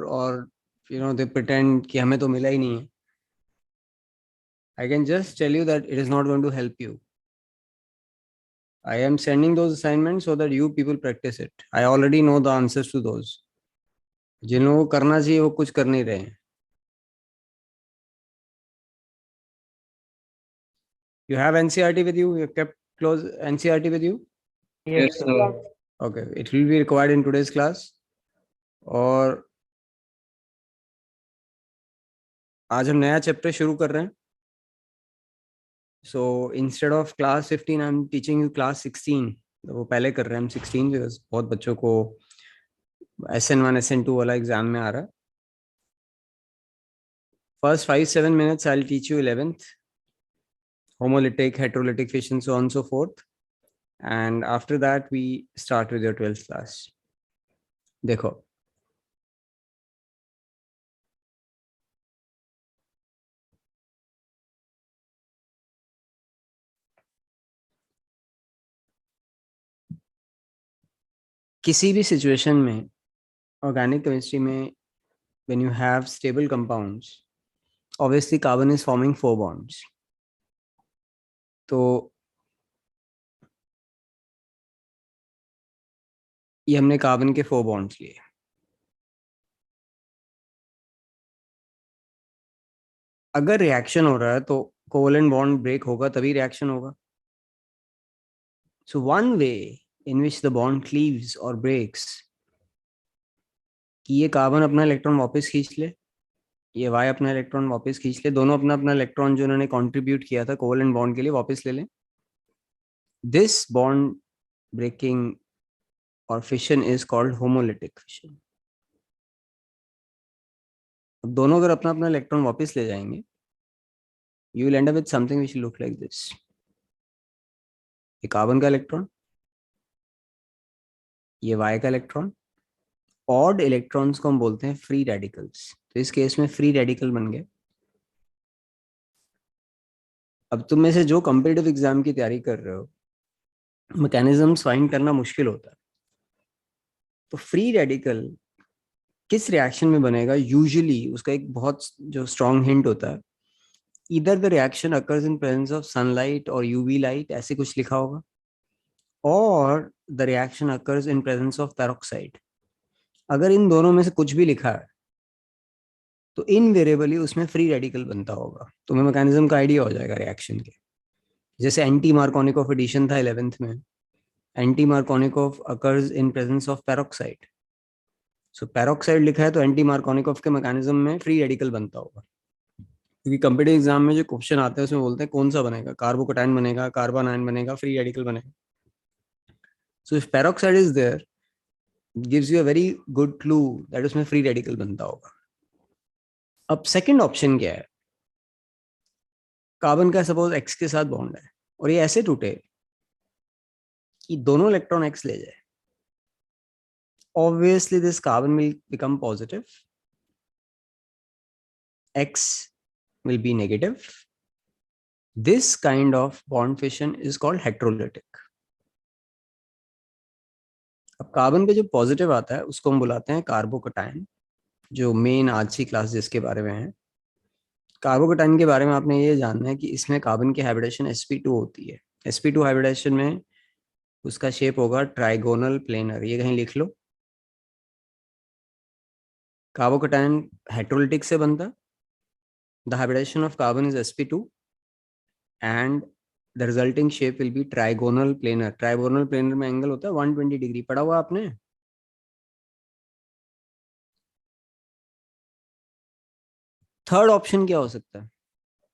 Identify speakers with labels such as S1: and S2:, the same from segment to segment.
S1: और they pretend कि हमें तो मिला ही नहीं है. I can just tell you that it is not going to help you. I am sending those assignments so that you people practice it. I already know the answers to those. जिन लोगों को करना चाहिए वो कुछ कर नहीं रहे हैं. You have NCERT with you? You kept close NCERT with you?
S2: Yes, sir.
S1: Okay, it will be required in today's class. और आज हम नया चैप्टर शुरू कर रहे हैं. So instead of class 15, I'm teaching you class 16. वो पहले कर रहे हैं हम 16 because बहुत बच्चों को SN1 SN2 वाला एग्जाम में आ रहा है. First 5-7 minutes I'll teach you 11th homolytic, heterolytic fission, so on and so forth. And after that we start with your 12th class. देखो किसी भी सिचुएशन में ऑर्गेनिक केमिस्ट्री में when you have stable compounds, obviously carbon is forming 4 bonds. तो ये हमने carbon के 4 bonds लिए. अगर रिएक्शन हो रहा है तो कोवेलेंट बॉन्ड ब्रेक होगा तभी रिएक्शन होगा. So one way in which the bond cleaves or breaks कि ये कार्बन अपना इलेक्ट्रॉन वापस खींच ले, ये वाई अपना इलेक्ट्रॉन वापस खींच ले, दोनों अपना अपना इलेक्ट्रॉन जो उन्होंने कंट्रीब्यूट किया था कोवेलेंट बॉन्ड के लिए वापस ले लें. दिस बॉन्ड ब्रेकिंग और fission is called homolytic fission. अब दोनों अगर अपना अपना इलेक्ट्रॉन वापस ले जाएंगे, you will and up with something which look like this. ये कार्बन का इलेक्ट्रॉन, ये वाई का इलेक्ट्रॉन. ऑड इलेक्ट्रॉन्स को हम बोलते हैं फ्री रेडिकल्स. तो इस केस में फ्री रेडिकल बन गए. अब तुम में से जो कॉम्पिटिटिव एग्जाम की तैयारी कर रहे हो, मैकेनिज्म्स फाइंड करना मुश्किल होता है. तो फ्री रेडिकल किस रिएक्शन में बनेगा, यूजुअली उसका एक बहुत जो स्ट्रॉन्ग हिंट होता है, इधर the reaction occurs in presence of sunlight और यूवी लाइट, ऐसे कुछ लिखा होगा, और the reaction occurs in presence of peroxide. अगर इन दोनों में से कुछ भी लिखा है तो इनवेरिएबली उसमें फ्री रेडिकल बनता होगा. तुम्हें मैकेनिज्म का आइडिया हो जाएगा रिएक्शन के. जैसे एंटी मार्कोनिकोव एडिशन था 11th में, anti Markovnikov occurs in presence of peroxide. So peroxide लिखा है तो एंटी मार्कोनिकोव के मैकेनिज्म में फ्री रेडिकल बनता होगा. क्योंकि कंप्यूटर एग्जाम में जो क्वेश्चन आते हैं उसमें बोलते हैं कौन सा बनेगा, कार्बोकटाइन बनेगा, कार्बन आयन बनेगा, फ्री रेडिकल बनेगा. So if peroxide is there, gives you a very good clue that उसमें फ्री रेडिकल बनता होगा. अब सेकंड ऑप्शन क्या है, कार्बन का सपोज एक्स के साथ बॉन्ड है और ये ऐसे टूटे कि दोनों इलेक्ट्रॉन एक्स ले जाए. obviously this carbon will become positive, x will be negative. This kind of bond fission is called heterolytic. अब कार्बन पे जो पॉजिटिव आता है उसको हम बुलाते हैं कार्बोकटायन, जो मेन आज की क्लास जिसके बारे में है. कार्बोकटायन के बारे में आपने ये जानना है कि इसमें कार्बन की हाइब्रिडेशन sp2 होती है. sp2 हाइब्रिडेशन में उसका शेप होगा ट्राइगोनल प्लेनर. ये कहीं लिख लो. कार्बोकटायन हेटेरोलिटिक से बनता. The hybridisation of carbon is sp2 and the resulting shape will be trigonal planar. Trigonal planar में एंगल होता है 120 डिग्री. पढ़ा हुआ आपने. थर्ड ऑप्शन क्या हो सकता है,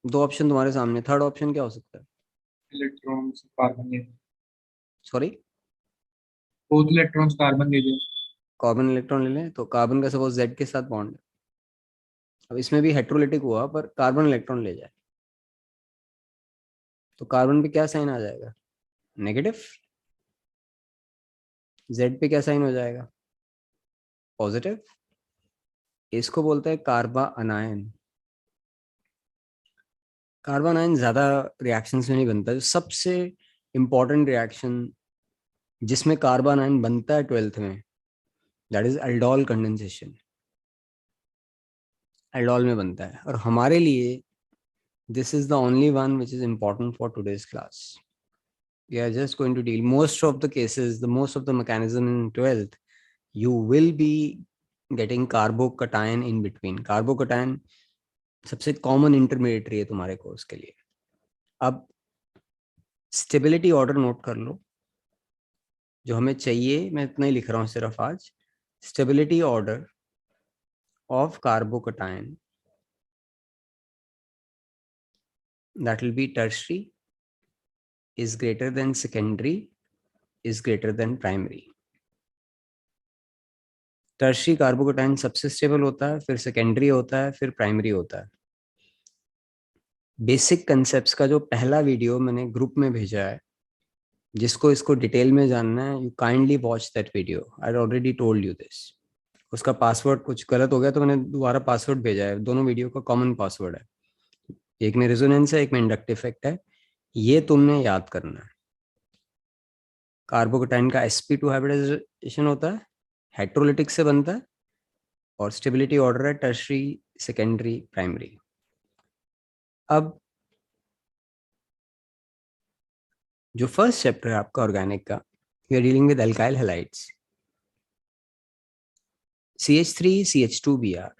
S1: दो ऑप्शन तुम्हारे सामने, थर्ड ऑप्शन क्या हो सकता है.
S2: इलेक्ट्रॉन्स कार्बन ले,
S1: सॉरी,
S2: बोथ इलेक्ट्रॉन्स कार्बन ले जाए.
S1: कार्बन इलेक्ट्रॉन ले लें तो कार्बन का सपोज जेड के साथ बॉन्ड है. अब इसमें भी हेट्रोलिटिक हुआ पर कार्बन इलेक्ट्रॉन ले जाए तो कार्बन पे क्या साइन आ जाएगा, नेगेटिव. जेड पे क्या साइन हो जाएगा, पॉजिटिव. इसको बोलते हैं कार्बा अनायन. कार्बन आयन ज्यादा रिएक्शंस में नहीं बनता. जो सबसे इंपॉर्टेंट रिएक्शन जिसमें कार्बन आयन बनता है 12th में, that is aldol condensation. Aldol में बनता है, और हमारे लिए this is the only one which is important for today's class. We are just going to deal most of the cases, the most of the mechanism in 12th. You will be getting carbocation in between. Carbocation सबसे common intermediate है तुम्हारे course के लिए. अब stability order note कर लो जो हमें चाहिए. मैं इतना ही लिख रहा हूँ सिर्फ आज. Stability order of carbocation, that will be tertiary is greater than secondary is greater than primary. Tertiary carbocation सबसे स्टेबल होता है, फिर सेकेंडरी होता है, फिर प्राइमरी होता है. बेसिक कंसेप्ट्स का जो पहला वीडियो मैंने ग्रुप में भेजा है, जिसको इसको डिटेल में जानना है, you kindly watch that video. I already told you this. उसका पासवर्ड कुछ गलत हो गया तो मैंने दोबारा पासवर्ड भेजा है. दोनों वीडियो का कॉमन पासवर्ड है. एक में रेजोनेंस है, एक में इंडक्टिव इफेक्ट है. ये तुमने याद करना है. कार्बोकेटाइन का sp2 हाइब्रिडाइजेशन होता है, हेट्रोलिटिक से बनता है, और स्टेबिलिटी ऑर्डर है टर्शियरी, सेकेंडरी, प्राइमरी. अब जो फर्स्ट चैप्टर है आपका ऑर्गेनिक का, we are dealing with alkyl halides, CH3 CH2Br.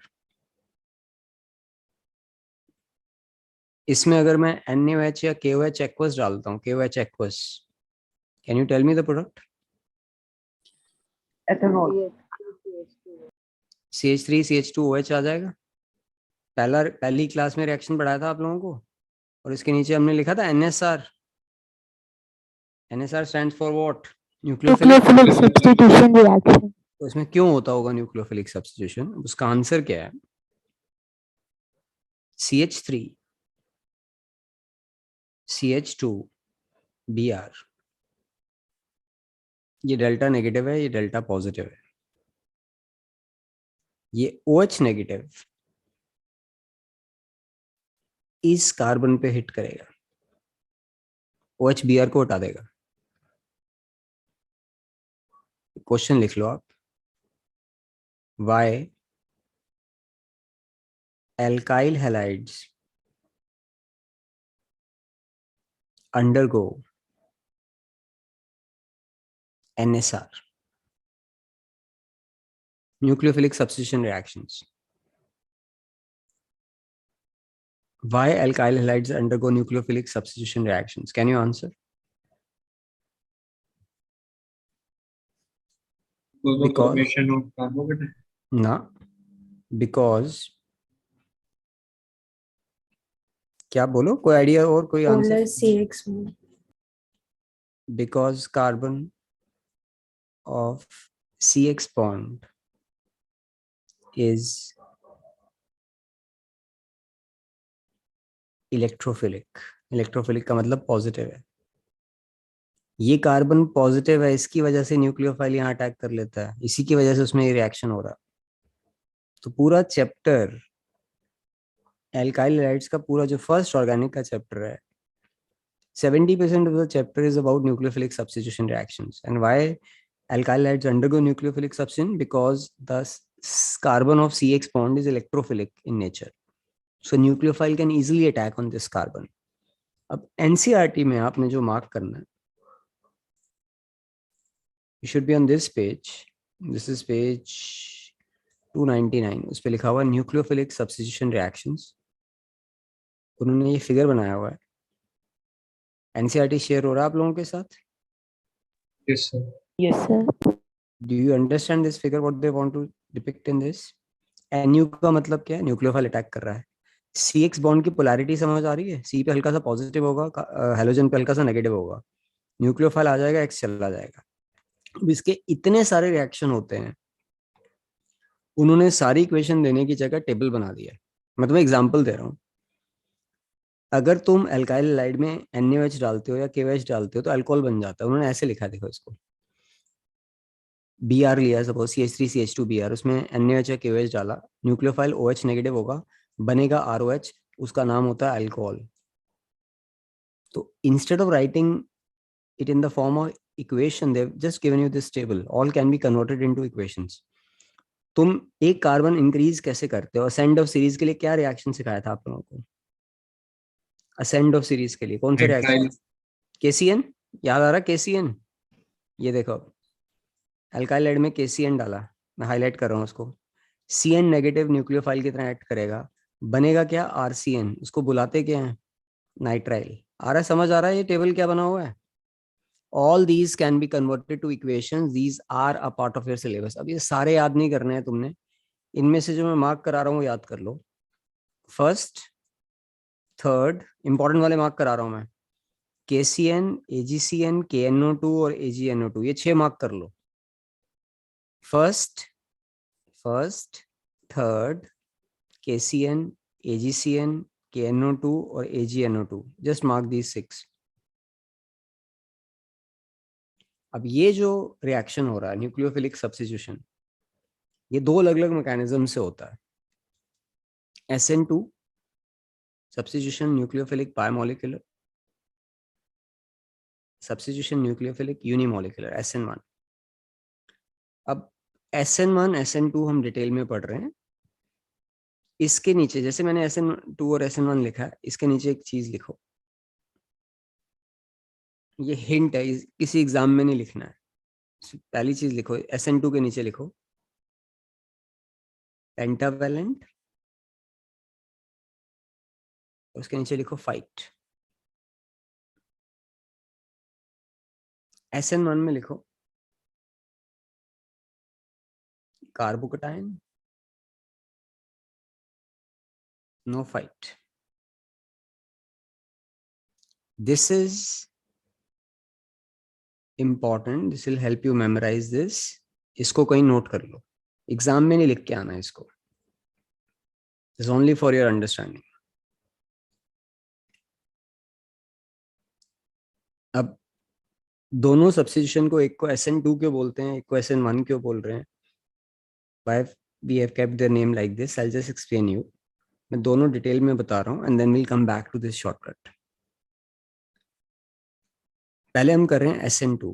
S1: इसमें अगर मैं NaOH या KOH एक्वस डालता हूँ, KOH aqueous, can you tell me the product?
S3: Ethanol.
S1: CH3 CH2OH आ जाएगा. पहली क्लास में रिएक्शन पढ़ाया था आप लोगों को, और इसके नीचे हमने लिखा था NSR. NSR stands for what? Nucleophilic
S3: substitution reaction.
S1: तो इसमें क्यों होता होगा न्यूक्लियोफिलिक सब्स्टिट्यूशन? उसका आंसर क्या है? CH3 CH2Br. ये डेल्टा नेगेटिव है, ये डेल्टा पॉजिटिव है. ये OH नेगेटिव इस कार्बन पे हिट करेगा, OH Br को हटा देगा. क्वेश्चन लिख लो आप. Why alkyl halides undergo NSR, nucleophilic substitution reactions? Why alkyl halides undergo nucleophilic substitution reactions? Can you answer? Because
S2: formation of carbocation.
S1: ना, because क्या बोलो, कोई आइडिया और कोई answer?
S3: CX.
S1: Because carbon of CX bond is electrophilic. Electrophilic का मतलब positive है. ये कार्बन पॉजिटिव है, इसकी वजह से न्यूक्लियोफाइल यहाँ अटैक कर लेता है, इसी की वजह से उसमें ये रिएक्शन हो रहा. तो पूरा चैप्टर एल्काइल हैलाइड्स का, पूरा जो फर्स्ट ऑर्गेनिक का चैप्टर है, 70% of the chapter is about nucleophilic substitution reactions. And why alkyl halides undergo nucleophilic substitution? Because the carbon of CX bond is electrophilic in nature. So nucleophile can easily attack on this carbon. अब NCERT में आपने जो mark करना है, you should be on this page. This is page 299. उस पे लिखा हुआ nucleophilic substitution reactions. उन्होंने ये फिगर बनाया हुआ है. NCERT शेयर हो रहा है आप लोगों के साथ?
S2: Yes, sir.
S3: Yes, sir.
S1: Do you understand this figure? What they want to depict in this? Nu का मतलब क्या है? न्यूक्लियोफाइल अटैक कर रहा है. CX बॉन्ड की पोलैरिटी समझ आ रही है? C पे हल्का सा पॉजिटिव होगा, हेलोजन पे हल्का सा नेगेटिव होगा. न्यूक्लियोफाइल आ जाएगा, X चला जाएगा. अब इसके इतने सारे रिएक्शन होते हैं, उन्होंने सारी इक्वेशन देने की जगह टेबल बना दिया. मैं तुम्हें एग्जांपल दे रहा हूँ. अगर तुम एल्काइल हैलाइड में NaOH डालते हो या KOH डालते हो तो अल्कोहल बन जाता है. उन्होंने ऐसे लिखा, देखो इसको. Br लिया, सपोज CH3 CH2Br, उसमें NaOH या KOH डाला, न्यूक्लियोफाइल OH नेगेटिव होगा, बनेगा ROH, उसका नाम होता है अल्कोहल. तो instead of writing it in the form of equation, they have just given you this table. All can be converted into equations. तुम एक कार्बन इंक्रीज कैसे करते हो? असेंड ऑफ सीरीज के लिए क्या रिएक्शन सिखाया था आप लोगों को? असेंड ऑफ सीरीज के लिए कौन सा रिएक्शन?
S2: नाइट्राइल।
S1: केसीएन। याद आ रहा केसीएन? ये देखो, अल्काइल में केसीएन डाला, मैं हाईलाइट कर रहा हूँ उसको। सीएन नेगेटिव न्यूक्लियोफाइल की तरह एक्ट करेगा, बनेगा क्या? आरसीएन। उसको बुलाते क्या है? नाइट्राइल। आ रहा है, समझ आ रहा है ये टेबल क्या बना हुआ है? All these can be converted to equations, these are a part of your syllabus. अब ये सारे याद नहीं करने हैं तुमने, इनमें से जो मैं मार्क करा रहा हूँ याद कर लो। फर्स्ट, थर्ड, इंपॉर्टेंट वाले मार्क करा रहा हूँ मैं। KCN, AgCN, KNO2 और AgNO2, ये 6 मार्क कर लो। First, first, third, KCN, AgCN, KNO2 और AgNO2, जस्ट मार्क दीज 6। अब ये जो रिएक्शन हो रहा है न्यूक्लियोफिलिक सब्स्टिट्यूशन, ये दो अलग अलग मैकेनिज्म से होता है। SN2 substitution nucleophilic bimolecular, substitution nucleophilic unimolecular SN1। अब SN1 SN2 हम डिटेल में पढ़ रहे हैं। इसके नीचे जैसे मैंने SN2 और SN1 लिखा है, इसके नीचे एक चीज लिखो, ये हिंट है, किसी एग्जाम में नहीं लिखना है। पहली चीज लिखो, SN2 के नीचे लिखो पेंटावेलेंट, उसके नीचे लिखो फाइट। SN1 में लिखो carbocation, no fight. This is important, this will help you memorise this. इसको कहीं नोट कर लो, एग्जाम में नहीं लिख के आना इसको, it's only for your understanding. अब दोनों सब्स्टिट्यूशन को, एक को SN2 क्यों बोलते हैं, एक को SN1 क्यों बोल रहे हैं, why we have kept their name like this, I'll just explain you। मैं दोनों डिटेल में बता रहा हूँ, and then we'll come back to this shortcut। पहले हम कर रहे हैं SN2।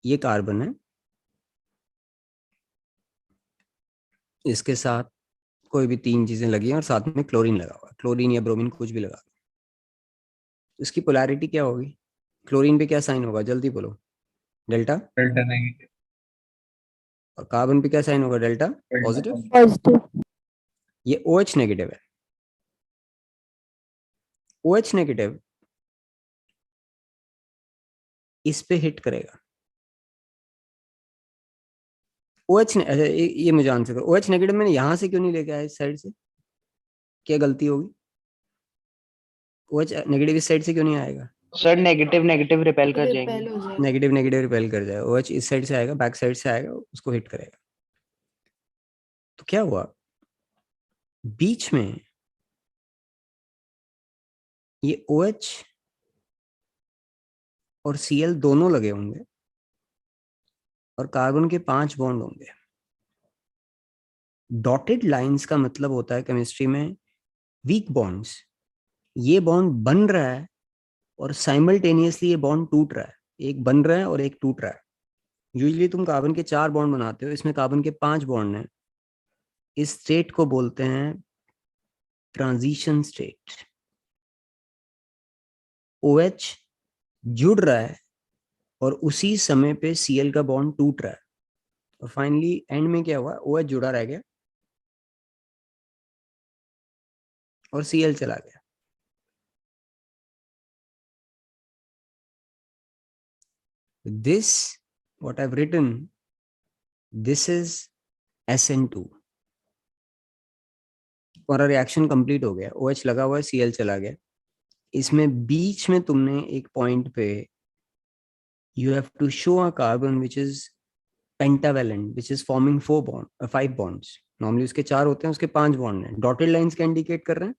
S1: ये कार्बन है, इसके साथ कोई भी तीन चीजें लगी हैं और साथ में क्लोरीन लगा हुआ है, क्लोरीन या ब्रोमीन कुछ भी लगा। इसकी पोलैरिटी क्या होगी? क्लोरीन पे क्या साइन होगा, जल्दी बोलो। डेल्टा।
S2: Delta negative.
S1: और कार्बन पे क्या साइन होगा? Delta positive.
S2: Delta
S3: Positive.
S1: ये OH नेगेटिव है। OH नेगेटिव इस पे हिट करेगा। OH अच्छा, ये मुझे आंसर करो, OH नेगेटिव मैंने यहां से क्यों नहीं लेके आया, इस साइड से? क्या गलती होगी? OH नेगेटिव इस साइड से क्यों नहीं आएगा?
S4: सर नेगेटिव नेगेटिव रिपेल कर
S5: रिपेल
S4: जाएंगे।
S5: हो जाएगा।
S1: नेगेटिव नेगेटिव रिपेल कर जाएगा। OH इस साइड से आएगा, बैक साइड से आएगा, उसको हिट करेगा। तो क्या हुआ, बीच में ये OH और Cl दोनों लगे होंगे और कार्बन के 5 बॉन्ड होंगे। डॉटेड लाइंस का मतलब होता है केमिस्ट्री में वीक बॉन्ड्स। ये बॉन्ड बन रहा है और साइमल्टेनियसली ये बॉन्ड टूट रहा है, एक बन रहा है और एक टूट रहा है। यूजुअली तुम कार्बन के 4 बॉन्ड बनाते हो, इसमें कार्बन के 5 बॉन्ड हैं। इस स्टेट को बोलते हैं ट्रांजिशन स्टेट। OH जुड़ रहा है और उसी समय पे Cl का बॉन्ड टूट रहा है, और फाइनली एंड में क्या हुआ, OH जुड़ा रह गया और Cl चला गया। This, what I've written, this is SN2। और रिएक्शन कंप्लीट हो गया, OH लगा हुआ है, Cl चला गया। इसमें बीच में तुमने एक पॉइंट पे you have to show a carbon which is pentavalent, which is forming 5 bonds। Normally उसके 4 होते हैं, उसके 5 बॉन्ड हैं। डॉटेड लाइंस क्या इंडिकेट कर रहे हैं?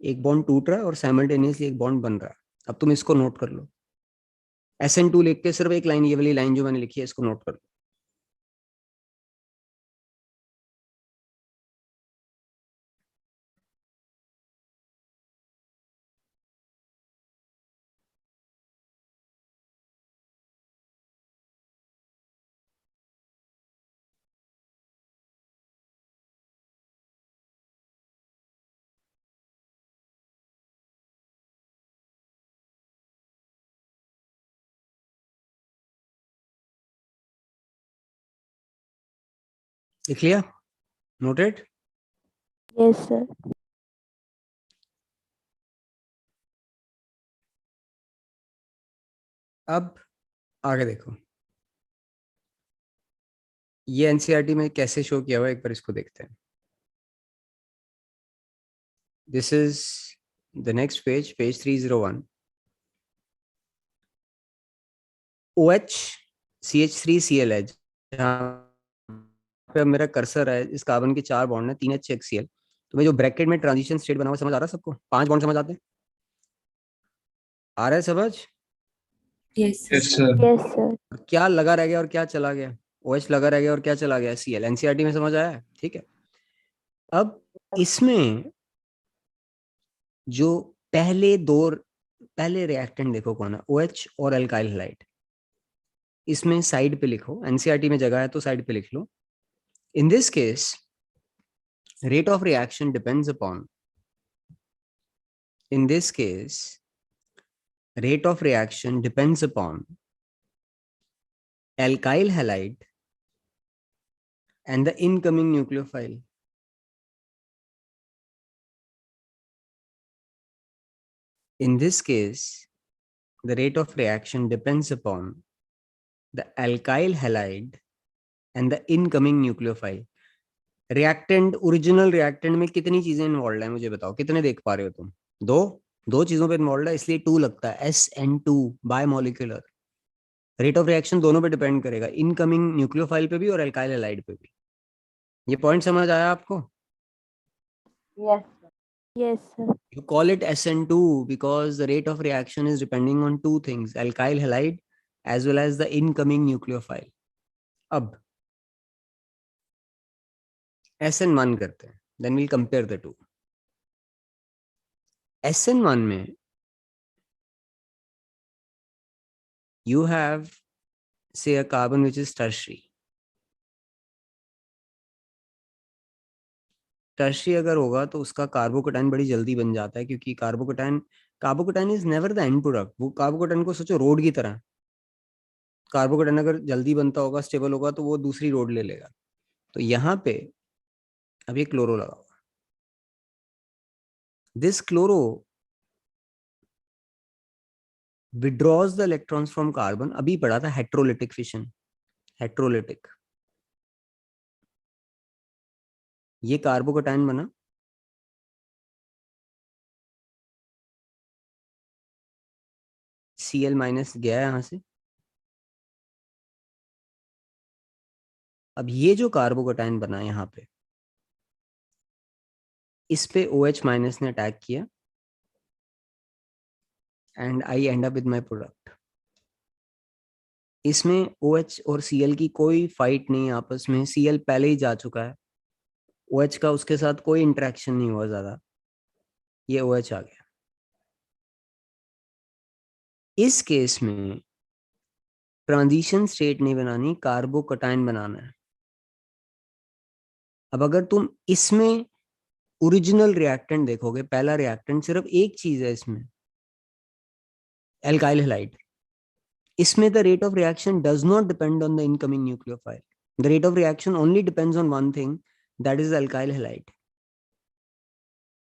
S1: एक बॉन्ड टूट रहा है और साइमल्टेनियसली एक बॉन्ड बन रहा है। अब तुम इसको नोट कर लो, SN2 लिख के सिर्फ एक लाइन, ये वाली लाइन जो मैंने लिखी है, इसको नोट कर लो। लिख लिया? नोटेड?
S3: Yes, sir.
S1: अब आगे देखो, ये एनसीईआरटी में कैसे शो किया हुआ है, एक बार इसको देखते हैं. This is the next page, page 301. OH CH3Cl है. जहाँ पे अब मेरा कर्सर है, इस कार्बन के 4 बॉन्ड है, 3 HCl. तो मैं जो ब्रैकेट में ट्रांजिशन स्टेट बना हुआ, समझ आ रहा है सबको? 5 बॉन्ड समझ आते हैं? आ रहा है समझ?
S2: Yes sir.
S3: Yes, sir.
S1: क्या लगा रह गया और क्या चला गया? OH लगा रह गया और क्या चला गया? Cl. एनसीईआरटी में समझ आया? ठीक है. अब इसमें जो पहले रिएक्टेंट देखो कौन है, OH और अल्काइल हैलाइड. इसमें साइड पे लिखो, एनसीईआरटी में जगह है तो साइड पे लिख लो. In this case rate of reaction depends upon, in this case rate of reaction depends upon alkyl halide and the incoming nucleophile. In this case the rate of reaction depends upon the alkyl halide and the incoming nucleophile. Reactant, original reactant में कितनी चीजें involve है मुझे बताओ, कितने देख पा रहे हो तुम? दो चीजों पे इन्वॉल्व है, इसलिए 2 लगता है, SN2 bimolecular. Rate of reaction दोनों पे डिपेंड करेगा, इनकमिंग न्यूक्लियोफाइल पे भी और अल्काइल हैलाइड पे भी. ये पॉइंट समझ आया आपको?
S3: Yes. Yes, sir.
S1: You call it SN2 because the rate of reaction is depending on 2 things, alkyl halide as well as the incoming nucleophile. अब SN1 करते हैं, then we'll compare the two. SN1 में you have say a carbon which is tertiary. Tertiary अगर होगा तो उसका carbocation बड़ी जल्दी बन जाता है, क्योंकि carbocation is never the end product. वो कार्बोकेटाइन को सोचो रोड की तरह. कार्बोकेटाइन अगर जल्दी बनता होगा, स्टेबल होगा, तो वो दूसरी रोड ले लेगा. तो यहाँ पे अभी क्लोरो लगा हुआ. This chloro withdraws the electrons from carbon. अभी पढ़ा था हेट्रोलिटिक फिशन, हेट्रोलिटिक. ये कार्बोकेटाइन बना, Cl- गया यहां से. अब ये जो कार्बोकेटाइन बना यहाँ पे, इस पे OH- ने अटैक किया and I and up with my product. इसमें OH और Cl की कोई फाइट नहीं आपस में, Cl पहले ही जा चुका है, OH का उसके साथ कोई इंटरेक्शन नहीं हुआ ज्यादा, ये OH आ गया. इस केस में ट्रांजिशन स्टेट नहीं बनानी, कार्बोकेटाइन बनाना है. अब अगर तुम इसमें ओरिजिनल रिएक्टेंट देखोगे, पहला रिएक्टेंट सिर्फ एक चीज है इसमें, एल्काइल हैलाइड. इसमें the rate of reaction does not depend on the incoming nucleophile. The rate of reaction only depends on one thing, that is alkyl halide.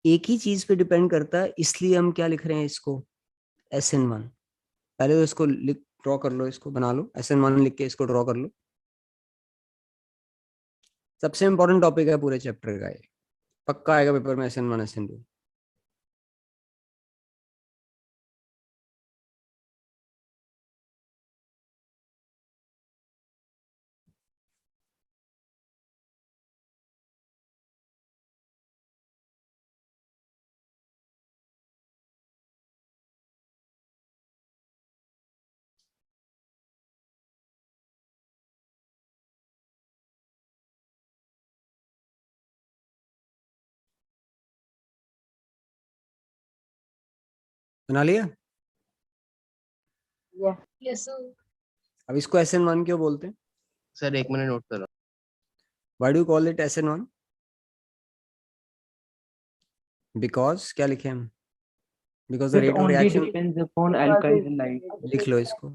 S1: एक ही चीज पे डिपेंड करता है, इसलिए हम क्या लिख रहे हैं इसको, SN1. पहले तो इसको लिख, ड्रॉ कर लो, इसको बना लो, SN1 लिख के इसको ड्रॉ कर लो. सबसे इंपॉर्टेंट टॉपिक है पूरे चैप्टर का ये, पक्का आएगा पेपर में SN1 SN2. बना लिया?
S3: Yes.
S1: अब इसको SN1 क्यों बोलते हैं?
S4: सर 1 मिनट नोट कर रहा
S1: Why do you call it SN1? Because क्या लिखे हम? Because the
S4: हूँ.
S1: rate of
S4: only
S1: reaction,
S4: depends upon alkyl halide.
S1: लिख लो इसको.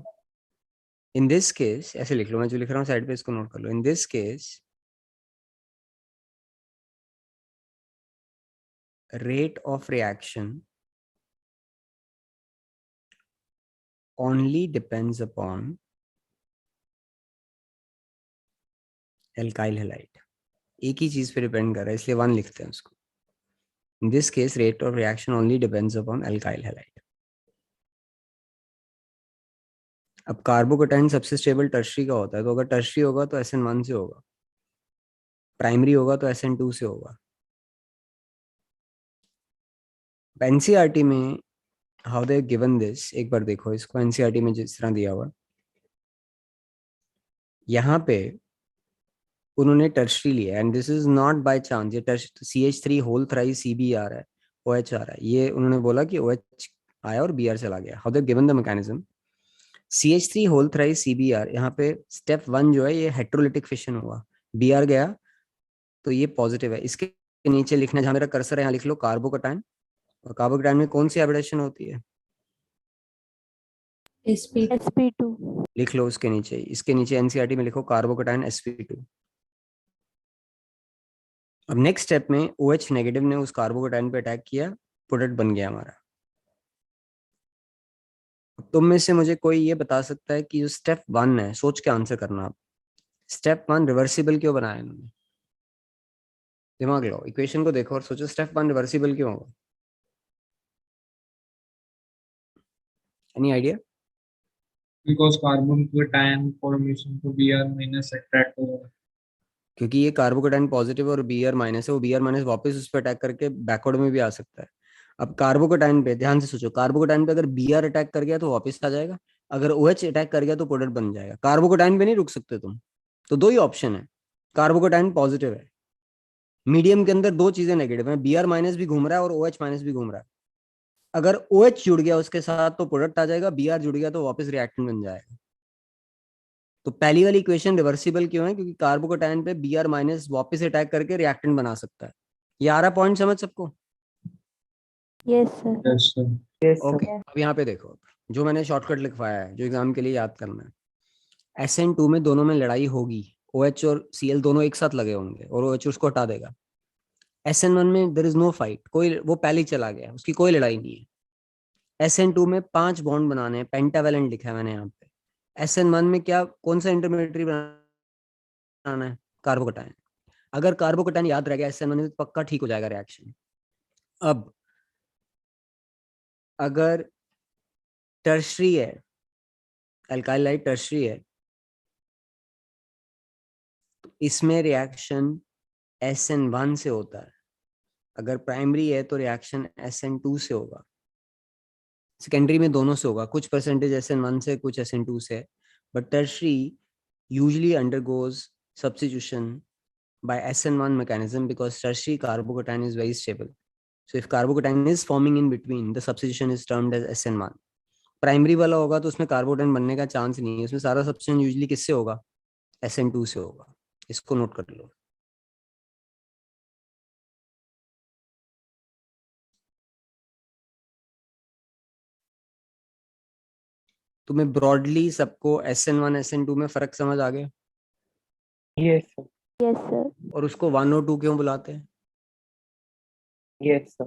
S1: इन दिस केस ऐसे लिख लो, मैं जो लिख रहा हूँ साइड पे इसको नोट कर लो. In this case rate of reaction only depends upon alkyl halide. एक ही चीज पे डिपेंड कर रहा है, इसलिए 1 लिखते हैं उसको. In this case, rate of reaction only depends upon alkyl halide. अब कार्बोकैटायन सबसे स्टेबल टर्शरी का होता है, तो अगर टर्शरी होगा तो SN1 से होगा, प्राइमरी होगा तो SN2 से होगा. एनसीईआरटी में हाउ दे गिवन दिस, एक बार देखो इसको. एनसीईआरटी में जिस तरह दिया हुआ, यहाँ पे उन्होंने टर्शरी लिया, and this is not by chance. ये CH3 होल थ्राइस CB आ रहा है, OH आ रहा है. ये उन्होंने बोला कि OH आया और BR चला गया. How they given the mechanism. CH3 whole thrice CBr, यहाँ पे स्टेप 1 जो है ये हेट्रोलिटिक फिशन हुआ, BR गया तो ये पॉजिटिव है. इसके नीचे लिखना, जहाँ मेरा कर्सर है यहाँ लिख लो कार्बोकैटायन. और कार्बोकैटायन में कौन सी हाइब्रिडेशन होती है?
S2: sp
S3: sp2
S1: लिख लो उसके नीचे, इसके नीचे एनसीईआरटी में लिखो कार्बोकैटायन sp2. अब नेक्स्ट स्टेप में OH नेगेटिव ने उस कार्बोकैटायन पे अटैक किया, प्रोडक्ट बन गया हमारा. अब तुम में से मुझे कोई ये बता सकता है कि जो स्टेप 1 है, सोच के आंसर करना आप, स्टेप 1 रिवर्सिबल क्यों बनाया इन्होंने? दिमाग लो, इक्वेशन को देखो और सोचो स्टेप 1 रिवर्सिबल क्यों होगा. Any idea?
S5: because carbon formation को Br minus attract होगा.
S1: क्योंकि ये कार्बोकैटायन पॉजिटिव और Br माइनस है, वो Br माइनस वापस उस पर अटैक करके बैकवर्ड में भी आ सकता है. अब कार्बोकैटायन पे ध्यान से सोचो, कार्बोकैटायन पे अगर Br अटैक कर गया तो वापस आ जाएगा, अगर OH अटैक कर गया तो प्रोडक्ट बन जाएगा. कार्बोकैटायन पे नहीं रुक सकते तुम. तो दो ही ऑप्शन है. कार्बोकैटायन पॉजिटिव है, मीडियम के अंदर दो चीजें नेगेटिव है, Br माइनस भी घूम रहा है और OH माइनस भी घूम रहा है. अगर OH जुड़ गया उसके साथ तो प्रोडक्ट आ जाएगा, Br जुड़ गया तो वापस रिएक्टेंट बन जाएगा. तो पहली वाली इक्वेशन रिवर्सिबल क्यों है? क्योंकि कार्बोकैटायन पे Br माइनस वापस अटैक करके रिएक्टेंट बना सकता है. ये आ रहा पॉइंट समझ सबको?
S3: yes sir
S5: Yes sir.
S1: Okay. अब यहाँ पे देखो, जो मैंने शॉर्टकट लिखवाया है, जो एग्जाम के लिए याद करना है. SN2 में दोनों में लड़ाई होगी, OH और Cl दोनों एक साथ लगे होंगे और OH उसको हटा देगा. SN1 में देयर इज नो फाइट, कोई, वो पहले ही चला गया, उसकी कोई लड़ाई नहीं है. SN2 में 5 बॉन्ड बनाने हैं, पेंटावेलेंट लिखा है मैंने यहाँ पे. SN1 में क्या, कौन सा इंटरमीडिएट बनाना है? कार्बोकैटायन. अगर कार्बोकैटायन याद रह गया SN1 में तो पक्का ठीक हो जाएगा रिएक्शन. अब अगर टर्शरी है, अल्काइल हाइड टर्शरी है, तो इसमें रिएक्शन SN1 से होता है. अगर प्राइमरी है तो रिएक्शन SN2 से होगा. सेकेंडरी में दोनों से होगा, कुछ परसेंटेज SN1 से, कुछ SN2 से. But tertiary usually undergoes substitution by SN1 mechanism because tertiary carbocation is very stable. So if carbocation is forming in between, the substitution is termed as SN1. Primary वाला होगा तो उसमें carbocation बनने का chance नहीं है, उसमें सारा सब्स्टिट्यूशन यूजुअली किससे होगा? SN2 से होगा. इसको नोट कर लो. तुम्हें ब्रॉडली सबको SN1 SN2 में फर्क समझ आ गया?
S4: Yes, sir.
S3: yes sir
S1: और उसको 1 और 2 क्यों बुलाते हैं?
S4: Yes, sir.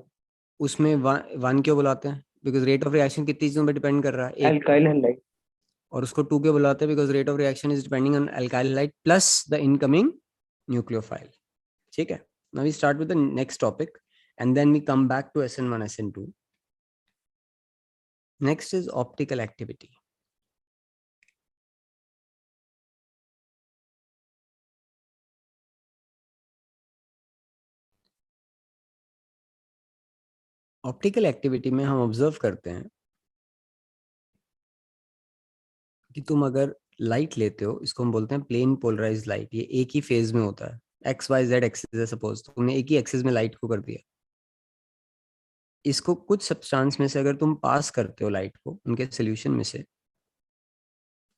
S1: उसमें 1 क्यों बुलाते हैं? बिकॉज रेट ऑफ रिएक्शन कितनी चीजों पर डिपेंड कर रहा है? एक.
S4: Alkyl halide.
S1: और उसको 2 क्यों बुलाते हैं? Because rate of reaction is depending on alkyl halide plus the incoming nucleophile. ठीक है. Now we start with the next topic and then we come back to SN1 SN2. Next is optical activity. Optical activity में हम observe करते हैं कि तुम अगर light लेते हो, इसको हम बोलते हैं प्लेन पोलराइज्ड लाइट. ये एक ही फेज में होता है, XYZ एक्सिस है. सपोज तुमने एक ही एक्सिस में लाइट को कर दिया. इसको कुछ सब्सटेंस में से अगर तुम पास करते हो लाइट को उनके सोल्यूशन में से,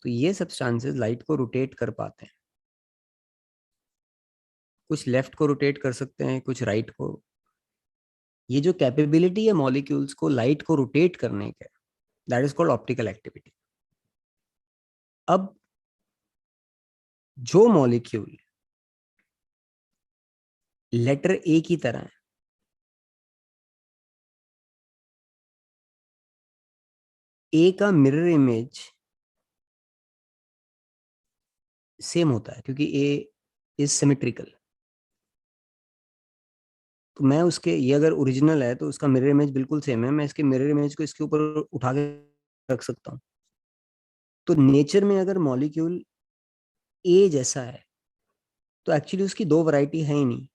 S1: तो ये सब्सटेंसेस लाइट को रोटेट कर पाते हैं. कुछ लेफ्ट को रोटेट कर सकते हैं, कुछ राइट को. ये जो कैपेबिलिटी है मॉलिक्यूल्स को लाइट को रोटेट करने के, that is called optical activity. अब जो मॉलिक्यूल लेटर ए की तरह है, ए का मिरर इमेज सेम होता है क्योंकि ए इज सिमेट्रिकल। तो मैं उसके, ये अगर ओरिजिनल है तो उसका मिरर इमेज बिल्कुल सेम है, मैं इसके मिरर इमेज को इसके ऊपर उठा के रख सकता हूँ। तो नेचर में अगर मॉलिक्यूल ए जैसा है तो एक्चुअली उसकी दो वैरायटी है ही नहीं,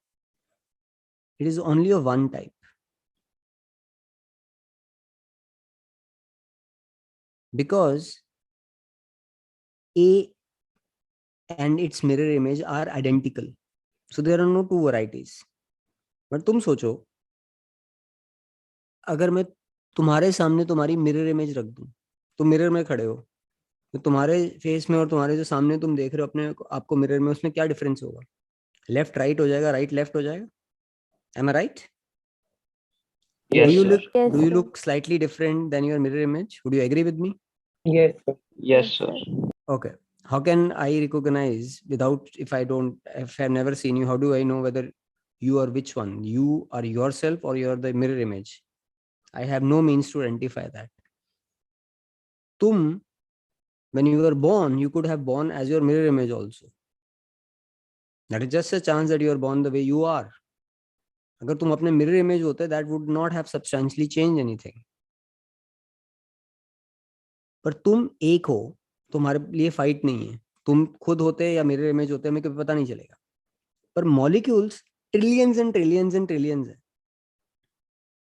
S1: it is only of one type. Because A and its mirror image are identical, so there are no two varieties. But तुम सोचो, अगर मैं तुम्हारे सामने तुम्हारी मिरर इमेज रख दूं, तुम मिरर में खड़े हो, तो तुम्हारे फेस में और तुम्हारे जो सामने तुम देख रहे हो अपने आपको मिरर में, उसमें क्या डिफरेंस होगा? लेफ्ट राइट हो जाएगा, राइट लेफ्ट हो जाएगा। Am I right?
S4: Yes,
S1: do you
S4: sir.
S1: look
S3: Yes,
S1: do you
S3: sir.
S1: look slightly different than your mirror image? Would you agree with me?
S4: Yes, sir.
S2: Yes, sir.
S1: Okay, how can I recognize without, if I don't, if I've never seen you, how do I know whether you are which one? You are yourself or you're the mirror image? I have no means to identify that. Tum, when you were born, you could have born as your mirror image also. That is just a chance that you are born the way you are. अगर तुम अपने mirror image होते, that would not have substantially changed anything. पर तुम एक हो, तुम्हारे लिए फाइट नहीं है। तुम खुद होते या मिरर इमेज होते, हमें कभी पता नहीं चलेगा। पर molecules trillions and trillions and trillions है।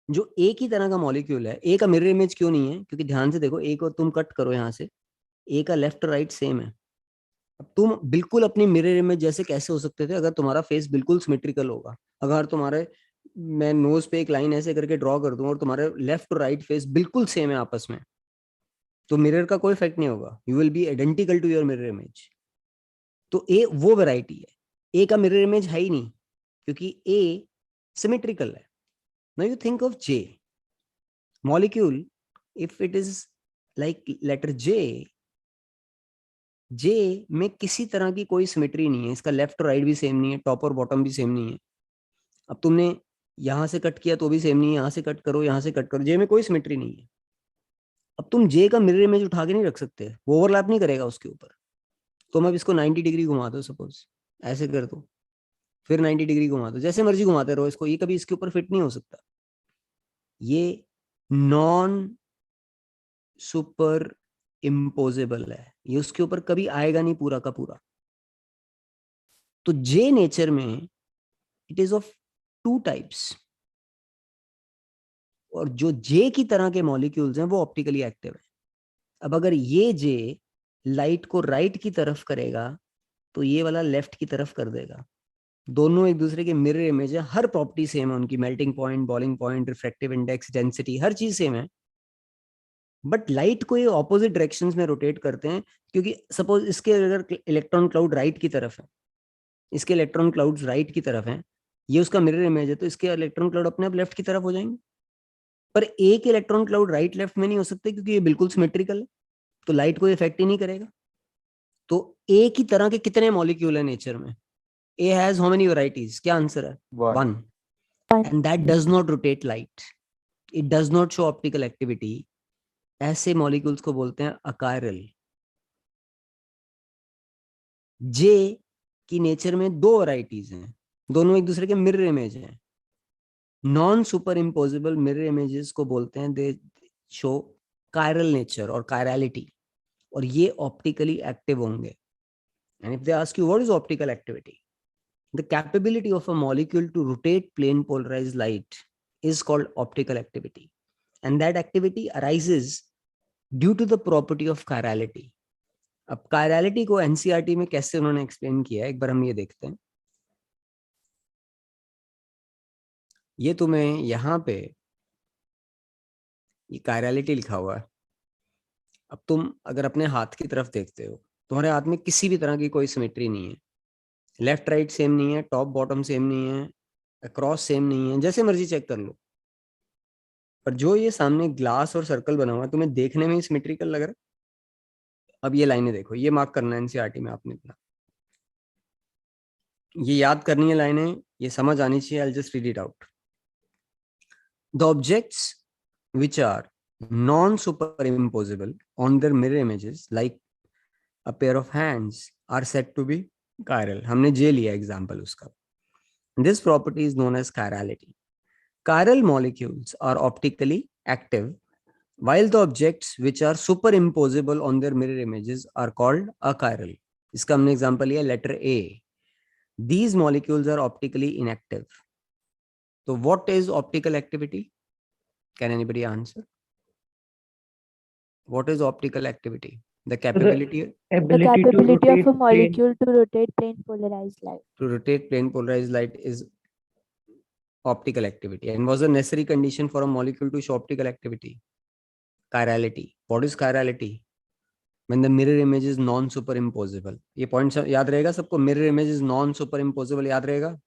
S1: जो एक ही तरह का मॉलिक्यूल है, ए का मिरर इमेज क्यों नहीं है? क्योंकि ध्यान से देखो, ए को तुम कट करो यहाँ से, ए का लेफ्ट राइट सेम है। अब तुम बिल्कुल अपनी मिरर इमेज जैसे कैसे हो सकते थे अगर तुम्हारा फेस बिल्कुल सिमेट्रिकल होगा? अगर तुम्हारे, मैं नोज पे एक लाइन ऐसे करके ड्रॉ कर दूं और तुम्हारे लेफ्ट और राइट फेस बिल्कुल सेम है आपस में, तो मिरर का कोई इफेक्ट नहीं होगा, you will be identical to your mirror image. तो ए वो वैरायटी है। ए का मिरर इमेज है ही नहीं क्योंकि ए सिमेट्रिकल है। Now you think of J molecule, if it is like letter J में किसी तरह की कोई सिमेट्री नहीं है, इसका लेफ्ट और राइट भी सेम नहीं है, टॉप और बॉटम भी सेम नहीं है। अब तुमने यहां से कट किया तो भी सेम नहीं है, यहां से कट करो, यहां से कट करो, जे में कोई सिमेट्री नहीं है। अब तुम जे का मिरर इमेज उठा के नहीं रख सकते, वो ओवरलैप नहीं करेगा उसके ऊपर। तुम अब इसको 90 डिग्री घुमा दो, सपोज ऐसे कर दो, फिर 90 डिग्री घुमा दो, जैसे मर्जी घुमाते रहो इसको, ये कभी इसके ऊपर फिट नहीं हो सकता। ये नॉन सुपर इम्पोजेबल है, ये उसके ऊपर कभी आएगा नहीं पूरा का पूरा। तो जे नेचर में it is of two types, और जो जे की तरह के मॉलिक्यूल्स हैं वो ऑप्टिकली एक्टिव है। अब अगर ये जे लाइट को राइट की तरफ करेगा तो ये वाला लेफ्ट की तरफ कर देगा। दोनों एक दूसरे के मिरर इमेज है, हर प्रॉपर्टी सेम है उनकी, melting point, boiling point, refractive index, density, हर चीज सेम है। बट लाइट को ये ऑपोजिट डायरेक्शंस में रोटेट करते हैं, क्योंकि सपोज इसके अगर इलेक्ट्रॉन क्लाउड राइट की तरफ है, इसके इलेक्ट्रॉन क्लाउड्स राइट की तरफ हैं, ये उसका मिरर इमेज है, तो इसके इलेक्ट्रॉन क्लाउड अपने आप लेफ्ट की तरफ हो जाएंगे। पर एक इलेक्ट्रॉन क्लाउड राइट लेफ्ट में नहीं हो सकते क्योंकि ये बिल्कुल सिमेट्रिकल है, तो लाइट को इफेक्ट ही नहीं करेगा। तो एक ही तरह के कितने मॉलिक्यूल है नेचर में? A has how many varieties? क्या आंसर है? One. And that does not rotate light, it does not show optical activity. ऐसे मॉलिक्यूल्स को बोलते हैं अकायरल। जे की नेचर में दो वैरायटीज हैं, दोनों एक दूसरे के मिरर इमेज हैं। Non super impossible mirror images को बोलते हैं, दे शो कायरल नेचर और कायरलिटी, और ये ऑप्टिकली एक्टिव होंगे। And if they ask you what is optical activity, the capability of a molecule to rotate plane polarised light is called optical activity, and that activity arises due to the property of chirality. अब chirality को NCERT में कैसे उन्होंने explain किया है, एक बार हम ये देखते हैं। ये तुम्हें यहाँ पे ये chirality लिखा हुआ है। अब तुम अगर अपने हाथ की तरफ देखते हो, तुम्हारे हाथ में किसी भी तरह की कोई सिमेट्री नहीं है, लेफ्ट राइट सेम नहीं है, टॉप बॉटम सेम नहीं है, अक्रॉस सेम नहीं है, जैसे मर्जी चेक कर लो। पर जो ये सामने ग्लास और सर्कल बना हुआ है, तुम्हें देखने में सिमेट्रिकल लग रहा है। अब ये लाइनें देखो, ये मार्क करना है एनसीईआरटी में आपने अपना, ये याद करनी है लाइनें, ये समझ आनी चाहिए। I just read it out. The objects which are non superimposable on their mirror images like a pair of hands are said to be chiral. हमने J लिया example उसका. This property is known as chirality. Chiral molecules are optically active, while the objects which are superimposable on their mirror images are called achiral. इसका हमने example लिया letter A. These molecules are optically inactive. So what is optical activity? Can anybody answer? What is optical activity? The capability
S3: The
S4: Ability
S3: capability
S4: to
S3: of a
S4: rotate plane.
S3: molecule to rotate plane polarized light.
S1: to rotate plane polarized light is optical activity, and was a necessary condition for a molecule to show optical activity. Chirality. What is chirality? When the mirror image is non-superimposable. ये point याद रहेगा सबको? Mirror image is non-superimposable याद रहेगा?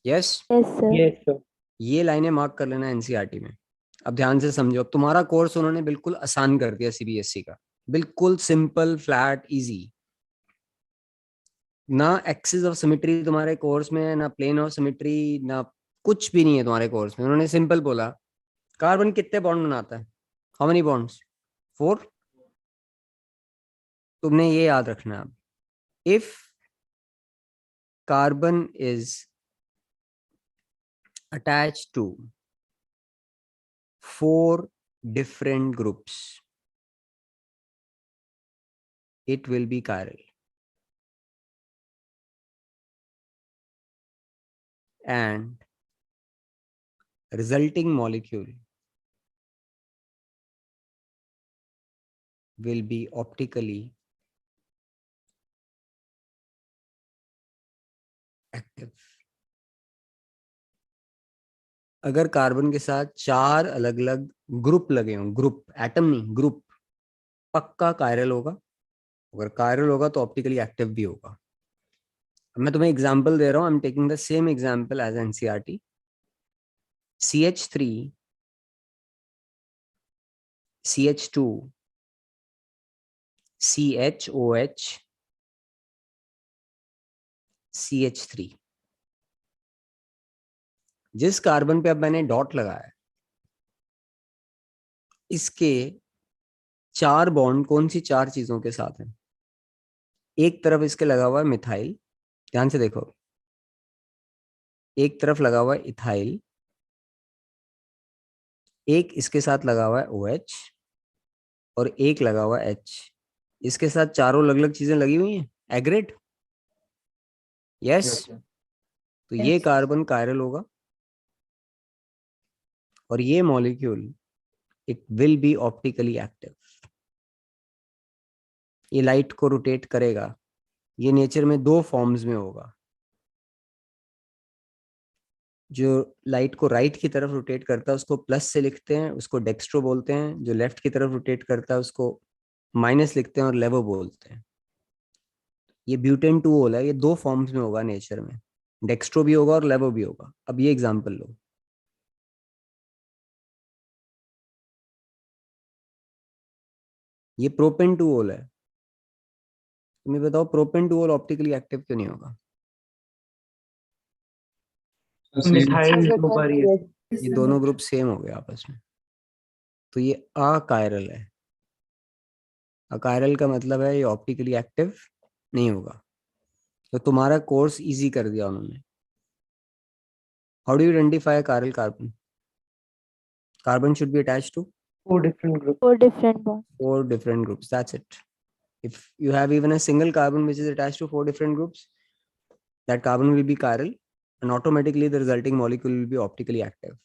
S1: Yes?
S3: Yes, sir.
S4: Yes, sir.
S1: ये लाइनें mark कर लेना एनसीईआरटी में. अब ध्यान से समझो. अब तुम्हारा कोर्स उन्होंने बिल्कुल आसान कर दिया सीबीएसई का. बिल्कुल सिंपल, फ्लैट, इजी. ना एक्सिस ऑफ सिमेट्री तुम्हारे कोर्स में है, ना प्लेन ऑफ सिमेट्री, ना कुछ भी नहीं है तुम्हारे कोर्स में. उन्होंने सिंपल बोला कार्बन कितने बॉन्ड बनाता है? How many bonds? 4. तुमने ये याद रखना है. If carbon is attached to 4 different groups, it will be chiral. And resulting molecule will be optically active. अगर कार्बन के साथ 4 अलग अलग ग्रुप लगे हों, ग्रुप, एटम नहीं, ग्रुप, पक्का कायरल होगा. अगर कायरल होगा तो ऑप्टिकली एक्टिव भी होगा. मैं तुम्हें एग्जांपल दे रहा हूं. I am taking the same example as NCERT. CH3, CH2, CHOH, CH3. जिस कार्बन पे अब मैंने डॉट लगाया है, इसके 4 बॉन्ड कौन सी 4 चीजों के साथ हैं? एक तरफ इसके लगा हुआ है मिथाइल. ध्यान से देखो. एक तरफ लगा हुआ है इथाइल, एक इसके साथ लगा हुआ है OH, और एक लगा हुआ है H. इसके साथ चारों अलग अलग चीजें लगी हुई हैं. एग्रीड? यस. तो ये
S2: Yes.
S1: कार्बन कायरल होगा, और ये molecule it will be optically active. ये लाइट को रोटेट करेगा. ये नेचर में 2 फॉर्म्स में होगा. जो लाइट को राइट की तरफ रोटेट करता है उसको प्लस से लिखते हैं, उसको डेक्स्ट्रो बोलते हैं. जो लेफ्ट की तरफ रोटेट करता है उसको माइनस लिखते हैं और लेवो बोलते हैं. ये ब्यूटेन 2 है. ये 2 फॉर्म्स में होगा नेचर में. डेक्स्ट्रो भी होगा और लेवो भी होगा. अब ये एग्जांपल लो. ये प्रोपेन 2 है. तुम्हें बताओ प्रोपेन 2 ऑप्टिकली एक्टिव क्यों नहीं होगा?
S4: मिथाइल ग्रुप आ रही है.
S1: ये दोनों ग्रुप सेम हो गए आपस में, तो ये अकायरल है. अकायरल का मतलब है ये ऑप्टिकली एक्टिव नहीं होगा. तो तुम्हारा कोर्स इजी कर दिया उन्होंने. How do you identify chiral carbon? Carbon should be attached to
S4: 4 different groups.
S3: 4 different bonds.
S1: 4 different groups. That's it. If you have even a single carbon which is attached to 4 different groups, that carbon will be chiral, and automatically the resulting molecule will be optically active.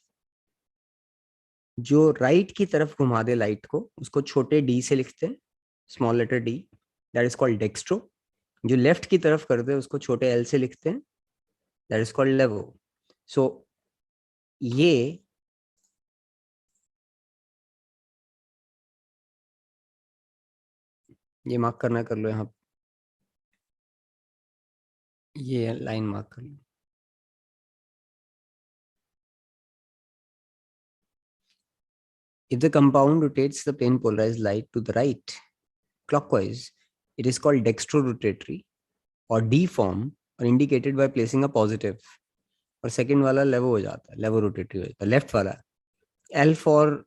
S1: जो right की तरफ घुमा दे light को उसको छोटे d से लिखते हैं, small letter d, that is called dextro. जो लेफ्ट की तरफ कर दे उसको छोटे l से लिखते हैं, that is called levo. So ये मार्क करना कर लो. यहाँ ये लाइन मार्क कर लो. If the compound rotates the plane polarized light to the right clockwise, it is called dextrorotatory or D form, or indicated by placing a positive. और second वाला लेवो हो जाता है, लेवो रोटेटरी हो जाता है. लेफ्ट वाला L for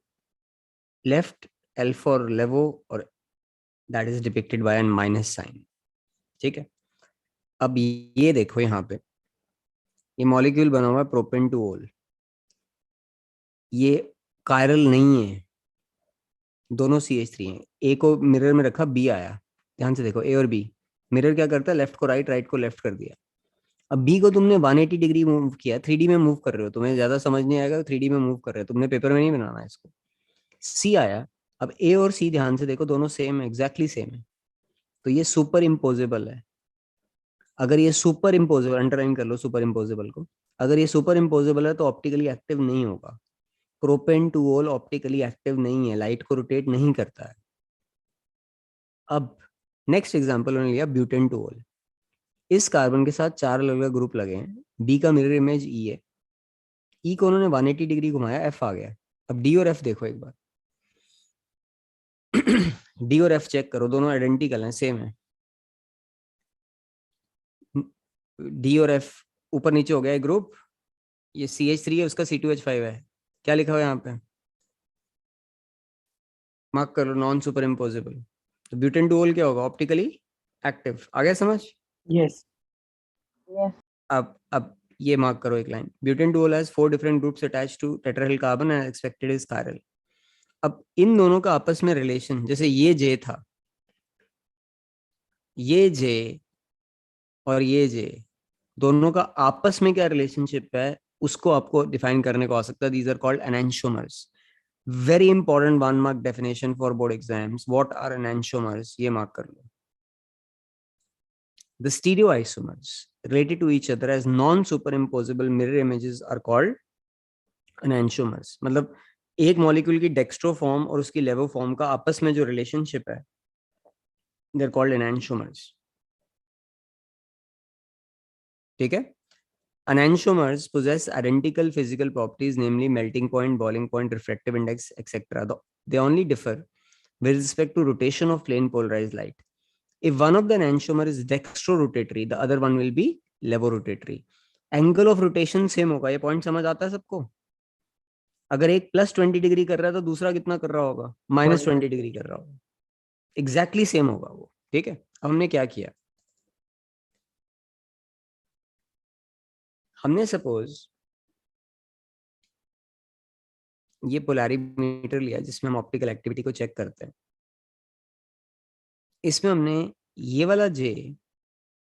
S1: left L for levo और that is depicted by an minus sign. ठीक है, अब ये देखो यहाँ पे ये मॉलिक्यूल बना हुआ है प्रोपेंटुओल, ये कायरल नहीं है, दोनों CH3 हैं। ए को मिरर में रखा, बी आया, ध्यान से देखो, ए और बी, मिरर क्या करता है, लेफ्ट को राइट, राइट को लेफ्ट कर दिया। अब बी को तुमने 180 डिग्री मूव किया, 3D में मूव कर रहे हो, तुम्हें ज्यादा समझ नहीं आएगा, 3D में मूव कर रहे हो, तुमने पेपर में नहीं बनाना है इसको। सी आया, अब ए और सी ध्यान से देखो, दोनों सेम है, एग्जैक्टली सेम है, तो ये सुपर इम्पोजेबल है। अगर ये सुपर इम्पोजेबल, अंडरलाइन कर लो सुपर इम्पोजेबल को, अगर ये सुपर इम्पोजेबल है तो ऑप्टिकली एक्टिव नहीं होगा। प्रोपेंटुओल ऑप्टिकली एक्टिव नहीं है, लाइट को रोटेट नहीं करता है। अब नेक्स्ट एग्जांपल उन्होंने लिया ब्यूटेंटुओल। इस कार्बन के साथ 4 अलग अलग ग्रुप लगे हैं, बी का मिरर इमेज ई है, ई को उन्होंने 180 डिग्री घुमाया, एफ आ गया। अब डी और एफ देखो एक बार डी और एफ चेक करो, दोनों आइडेंटिकल हैं, सेम है। डी और एफ ऊपर नीचे हो गया एक ग्रुप, ये CH3 है, उसका C2H5 है, क्या लिखा हुआ है यहाँ पे, मार्क कर लो, नॉन सुपर इम्पोजेबल। तो ब्यूटेंटुओल क्या होगा, ऑप्टिकली एक्टिव। आ गया समझ?
S4: Yes.
S1: अब ये मार्क करो एक line, butan two ol has 4 different groups attached to tetrahedral carbon and expected is chiral. अब इन दोनों का आपस में रिलेशन, जैसे ये जे था, ये जे और ये जे, दोनों का आपस में क्या रिलेशनशिप है, उसको आपको डिफाइन करने को आ सकता है। These are called enantiomers. Very important 1 mark definition for board exams, what are enantiomers, ये मार्क कर लो। The stereoisomers related to each other as non-superimposable mirror images are called enantiomers। मतलब एक मॉलिक्यूल की डेक्स्ट्रो फॉर्म और उसकी लेवो form का आपस में जो रिलेशनशिप है, they are called enantiomers। ठीक है, enantiomers possess identical physical properties, namely melting point, boiling point, refractive index, etc. They only differ with respect to rotation of plane polarized light. If one of the enantiomer is dextrorotatory, the other one will be levorotatory. Angle of rotation same होगा, ये point समझ आता है सबको? अगर एक +20 degree कर रहा है तो दूसरा कितना कर रहा होगा, -20 डिग्री कर रहा होगा, एग्जैक्टली सेम होगा वो। ठीक है, अब हमने क्या किया, हमने सपोज ये पोलैरिमीटर लिया जिसमें हम ऑप्टिकल एक्टिविटी को चेक करते हैं। इसमें हमने ये वाला जे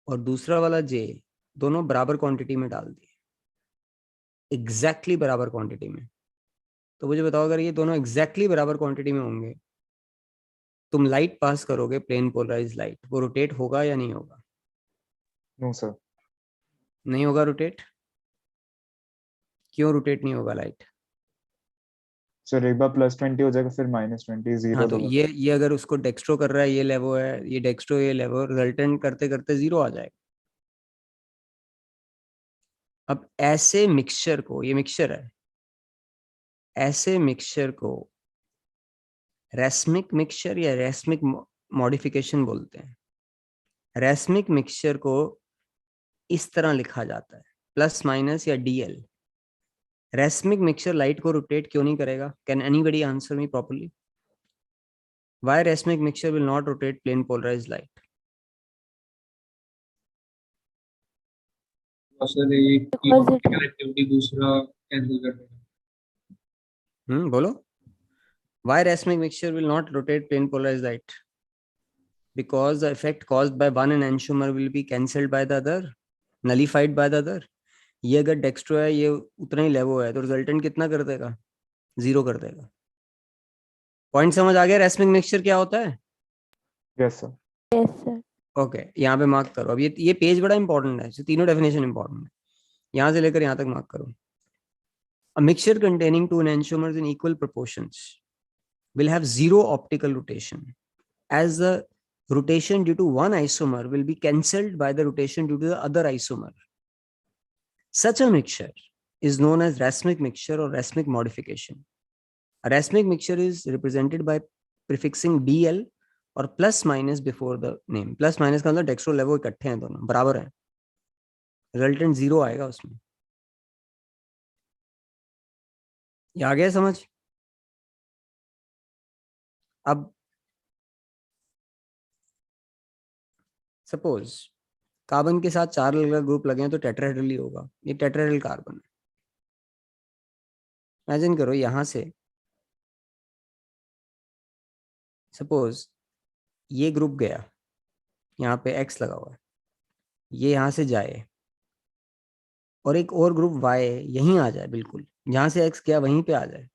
S1: और दूसरा वाला जे दोनों बराबर क्वांटिटी में डाल दिए, एग्जैक्टली बराबर क्वांटिटी में। तो मुझे बताओ, अगर ये दोनों एग्जैक्टली बराबर क्वांटिटी में होंगे, तुम लाइट पास करोगे, प्लेन पोलराइज्ड लाइट, वो रोटेट होगा या नहीं होगा?
S6: No sir.
S1: नहीं होगा रोटेट। क्यों रोटेट नहीं होगा लाइट?
S6: सर एक बार +20 हो जाएगा, फिर -20, जीरो।
S1: हाँ, तो ये अगर उसको डेक्स्ट्रो कर रहा है, ये लेवो है, ये डेक्स्ट्रो, ये लेवो, रिजल्टेंट करते करते 0 आ जाएगा। अब ऐसे मिक्सचर को, ये मिक्सचर है, ऐसे मिक्सचर को रेसमिक मिक्सचर या रेसमिक मॉडिफिकेशन बोलते हैं। रेसमिक मिक्सचर को इस तरह लिखा जाता है, प्लस माइनस या DL। रेसमिक मिक्सचर लाइट को रोटेट क्यों नहीं करेगा? Can anybody answer me properly? Why racemic mixture will not rotate plane polarised light?
S5: Sir एक ऑप्टिकल एक्टिविटी दूसरा कैंसिल कर देगा।
S1: बोलो, why racemic mixture will not rotate plane polarized light? Because the effect caused by one enantiomer will be cancelled by the other, nullified by the other। ये अगर dextro है, ये उतना ही लेवो है, तो रिजल्टेंट कितना कर देगा, 0 कर देगा। पॉइंट समझ आ गया रेसमिक मिक्सचर क्या होता है?
S6: Yes sir.
S3: Yes, sir.
S1: Okay, यहाँ पे मार्क करो। अब ये पेज बड़ा इंपॉर्टेंट है, तीनों डेफिनेशन इंपॉर्टेंट है, यहाँ से लेकर यहाँ तक मार्क करो। A mixture containing 2 enantiomers in equal proportions will have 0 optical rotation, as the rotation due to one isomer will be cancelled by the rotation due to the other isomer. Such a mixture is known as racemic mixture or racemic modification. A racemic mixture is represented by prefixing DL और plus minus before the name. Plus minus का मतलब dextro लेवो इकट्ठे हैं, दोनों बराबर हैं, resultant 0 आएगा उसमें। ये आ गया समझ? अब सपोज कार्बन के साथ 4 अलग अलग ग्रुप लगे हैं तो टेट्राहेड्रल ही होगा, ये टेट्राहेड्रल कार्बन है। इमेजिन करो यहां से सपोज ये ग्रुप गया, यहाँ पे X लगा हुआ है, ये यहां से जाए और एक और ग्रुप Y यहीं आ जाए, बिल्कुल जहां से X गया वहीं पे आ जाए,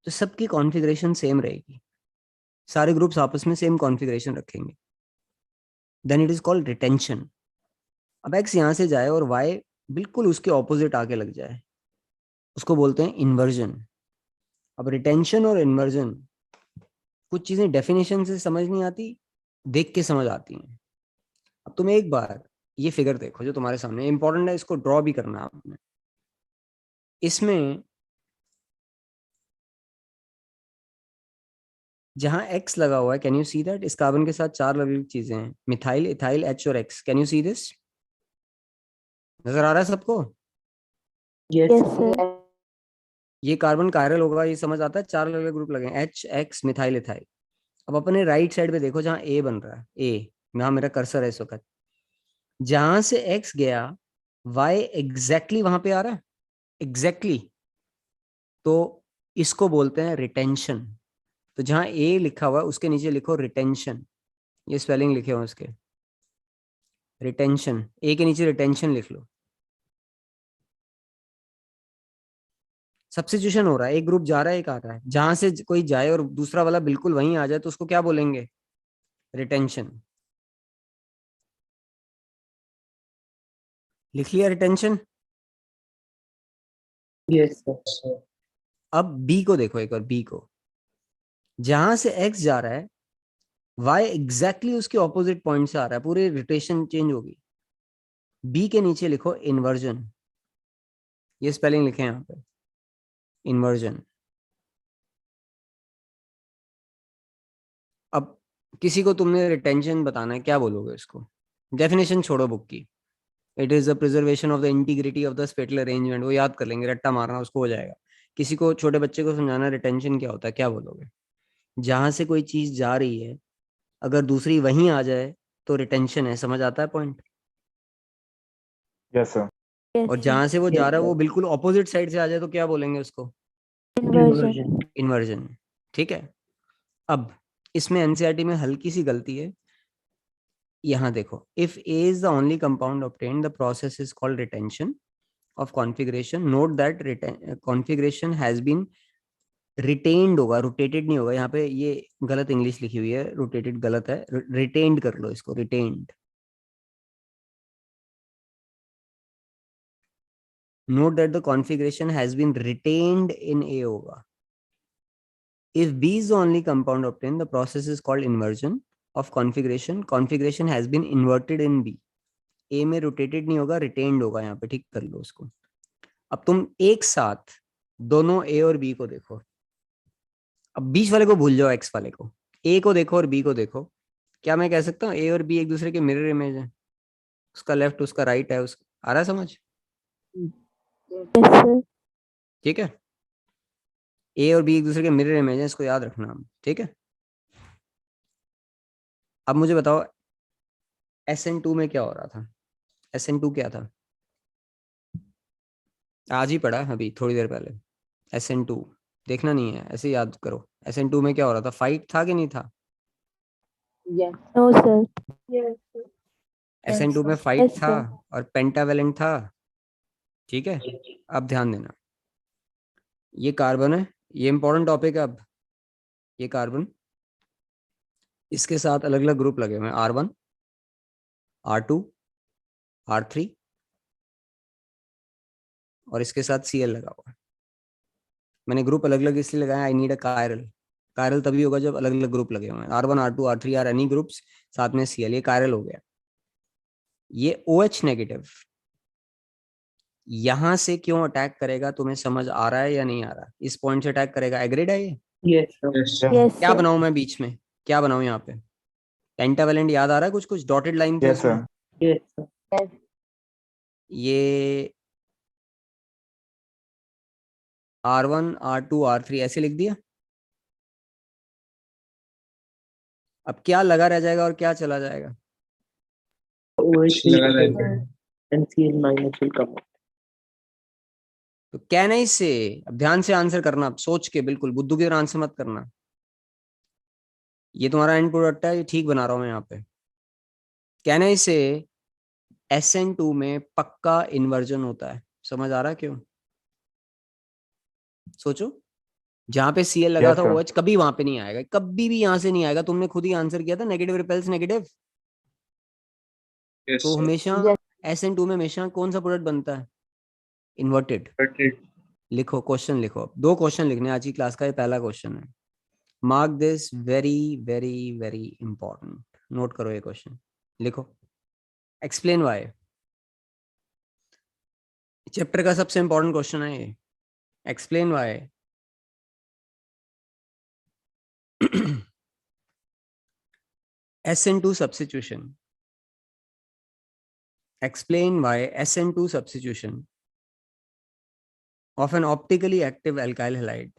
S1: तो सबकी कॉन्फ़िगरेशन सेम रहेगी, सारे ग्रुप्स आपस में सेम कॉन्फ़िगरेशन रखेंगे, then it is called retention. अब X यहां से जाए और Y बिल्कुल उसके ऑपोजिट आके लग जाए, उसको बोलते हैं इन्वर्जन। अब रिटेंशन और इन्वर्जन कुछ चीजें डेफिनेशन से समझ नहीं आती, देख के समझ आती हैं। अब तुम एक बार ये फिगर देखो जो तुम्हारे सामने, इंपॉर्टेंट है, इसको ड्रॉ भी करना है आपने। इसमें जहां X लगा हुआ है, कैन यू सी दैट इस कार्बन के साथ 4 अलग अलग चीजें हैं, मिथाइल, इथाइल, H और X। Can you see this? नजर आ रहा है सबको?
S4: Yes,
S3: Yes,
S4: sir.
S3: sir.
S1: ये कार्बन कायरल होगा, ये समझ आता है, 4 अलग अलग ग्रुप लगे हैं, H, X, मिथाइल, इथाइल। अब अपने राइट साइड पे देखो जहां A बन रहा है, A जहां मेरा कर्सर है इस वक्त, जहां से X गया Y एग्जैक्टली वहां पे आ रहा है, एग्जैक्टली तो इसको बोलते हैं रिटेंशन। तो जहां A लिखा हुआ है उसके नीचे लिखो रिटेंशन, ये स्पेलिंग लिखे हुए उसके, रिटेंशन, A के नीचे रिटेंशन लिख लो। सब्स्टिट्यूशन हो रहा है, एक ग्रुप जा रहा है एक आ रहा है, जहां से कोई जाए और दूसरा वाला बिल्कुल वहीं आ जाए तो उसको क्या बोलेंगे? रिटेंशन। लिख लिया रिटेंशन?
S4: Yes, sir.
S5: So,
S1: अब बी को देखो एक बार, बी को जहां से X जा रहा है Y एग्जैक्टली उसके ऑपोजिट पॉइंट से आ रहा है, पूरी रोटेशन चेंज होगी। बी के नीचे लिखो इन्वर्जन, ये स्पेलिंग लिखे यहाँ पे, इन्वर्जन। अब किसी को तुमने रिटेंशन बताना है, क्या बोलोगे उसको? डेफिनेशन छोड़ो बुक की, it is the preservation of the integrity of the spatial arrangement, वो याद कर लेंगे, रट्टा मारना उसको हो जाएगा। किसी को, छोटे बच्चे को समझाना रिटेंशन क्या होता है, क्या बोलोगे? जहां से कोई चीज जा रही है अगर दूसरी वहीं आ जाए तो रिटेंशन है, समझ आता है पॉइंट?
S6: Yes sir.
S3: Yes,
S1: और
S3: sir.
S1: जहां से वो जा
S4: Yes,
S1: रहा है
S4: sir.
S1: वो बिल्कुल ऑपोजिट साइड से आ जाए तो क्या बोलेंगे उसको?
S3: Inversion.
S4: Inversion.
S1: इन्वर्जन। ठीक है। अब इसमें एनसीईआरटी में हल्की सी गलती है, यहाँ देखो, if A is the only compound obtained the process is called retention of configuration, note that configuration has been retained होगा, रोटेटेड नहीं होगा, यहाँ पे ये गलत इंग्लिश लिखी हुई है, रोटेटेड गलत है, रिटेन्ड कर लो इसको, retained. Note that the configuration has been retained in a होगा। If B is the only compound obtained, the process is called inversion of configuration. Configuration has been inverted in B. A में rotated नहीं होगा, retained होगा, यहाँ पे ठीक कर लो उसको। अब तुम एक साथ दोनों A और B को देखो, अब बीच वाले को भूल जाओ, X वाले को, A को देखो और B को देखो। क्या मैं कह सकता हूँ A और B एक दूसरे के मिरर इमेज है, उसका लेफ्ट उसका राइट है, उसका आ रहा है समझ?
S3: Yes, sir.
S1: ठीक है, A और B एक दूसरे के मिरर इमेज है, इसको याद रखना हम, ठीक है। अब मुझे बताओ SN2 में क्या हो रहा था? SN2 क्या था? आज ही पढ़ा अभी थोड़ी देर पहले। SN2 देखना नहीं है, ऐसे याद करो। SN2 में क्या हो रहा था? फाइट था कि नहीं था?
S4: Yes.
S3: No, sir.
S4: Yes.
S1: SN2 में फाइट
S3: Yes,
S1: था
S3: sir.
S1: और पेंटावेलेंट था, ठीक है। अब ध्यान देना, ये कार्बन है, ये इंपॉर्टेंट टॉपिक है। अब ये कार्बन, इसके साथ अलग अलग ग्रुप लगे हुए हैं, R1, R2, R3 और इसके साथ Cl लगा हुआ है। मैंने ग्रुप अलग अलग इसलिए लगाया, I need a chiral. Chiral तभी होगा जब अलग अलग ग्रुप लगे हुए हैं, R1, R2, R3 are any groups, साथ में Cl, ये कायरल हो गया। ये OH नेगेटिव यहां से क्यों अटैक करेगा, तुम्हें समझ आ रहा है या नहीं आ रहा? इस पॉइंट से अटैक करेगा, एग्रीड है ये?
S4: Yes, sir.
S5: yes,
S3: Yes,
S1: क्या
S3: sir.
S1: बनाऊं मैं बीच में, क्या बनाऊं यहाँ पे? पेंटावेलेंट याद आ रहा है? कुछ कुछ डॉटेड लाइन थे
S6: यस
S1: उसमें।
S6: सर।
S4: Yes, sir. Yes.
S1: ये R1, R2, R3 ऐसे लिख दिया। अब क्या लगा रह जाएगा और क्या चला जाएगा?
S5: OH लगा रहता है।
S4: NCl minus will come out.
S1: तो कैन आई से, अब ध्यान से आंसर करना, अब सोच के, बिल्कुल बुद्धू की तरह आंसर मत करना। ये तुम्हारा एंड प्रोडक्ट है, ये ठीक बना रहा हूं मैं यहाँ पे। कैन आई से SN2 में पक्का इन्वर्जन होता है। समझ आ रहा है क्यों? सोचो, जहां पे Cl लगा
S6: Yes,
S1: था
S6: sir.
S1: OH कभी वहां पे नहीं आएगा, कभी भी यहां से नहीं आएगा। तुमने खुद ही आंसर किया था, नेगेटिव रिपेल्स नेगेटिव।
S5: Yes,
S1: तो
S5: sir.
S1: हमेशा
S4: Yes.
S1: SN2 में हमेशा कौन सा प्रोडक्ट बनता है? इन्वर्टेड।
S5: But it
S1: लिखो, क्वेश्चन लिखो। 2 क्वेश्चन लिखने आज की क्लास का, ये पहला क्वेश्चन है। Mark this, very very very important. Note करो ये क्वेश्चन, लिखो। Explain why. चैप्टर का सबसे इंपॉर्टेंट क्वेश्चन है ये। Explain why SN2 substitution. Explain why SN2 substitution of an optically active alkyl halide.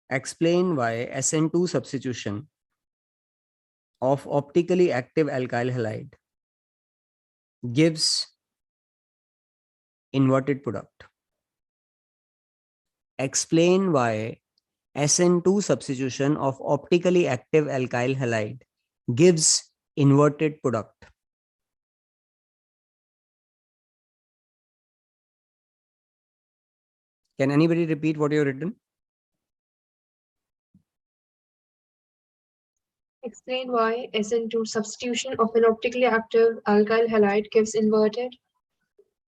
S1: Explain why SN2 substitution of optically active alkyl halide gives inverted product. Explain why SN2 substitution of optically active alkyl halide gives inverted product. Can anybody repeat what you have written?
S2: Explain why SN2 substitution of an optically active alkyl halide gives inverted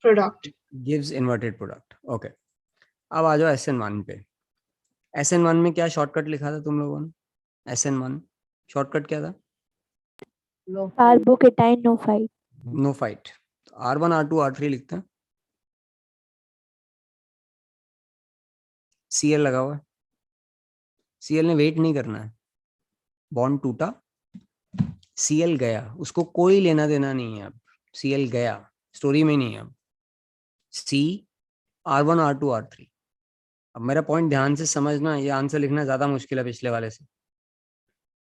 S2: product.
S1: Gives inverted product. Okay. अब आ जाओ SN1 पे। SN1 में क्या shortcut लिखा था तुम लोगों ने? SN1 शॉर्टकट क्या था?
S4: No.
S3: Carbocation no fight.
S1: No fight. R1 R2 R3 लिखते हैं। Cl लगा हुआ है, Cl ने वेट नहीं करना है। बॉन्ड टूटा, Cl गया, उसको कोई लेना देना नहीं है। अब Cl गया, स्टोरी में नहीं है। अब C R1 R2 R3। अब मेरा पॉइंट ध्यान से समझना, ये आंसर लिखना ज्यादा मुश्किल है पिछले वाले से।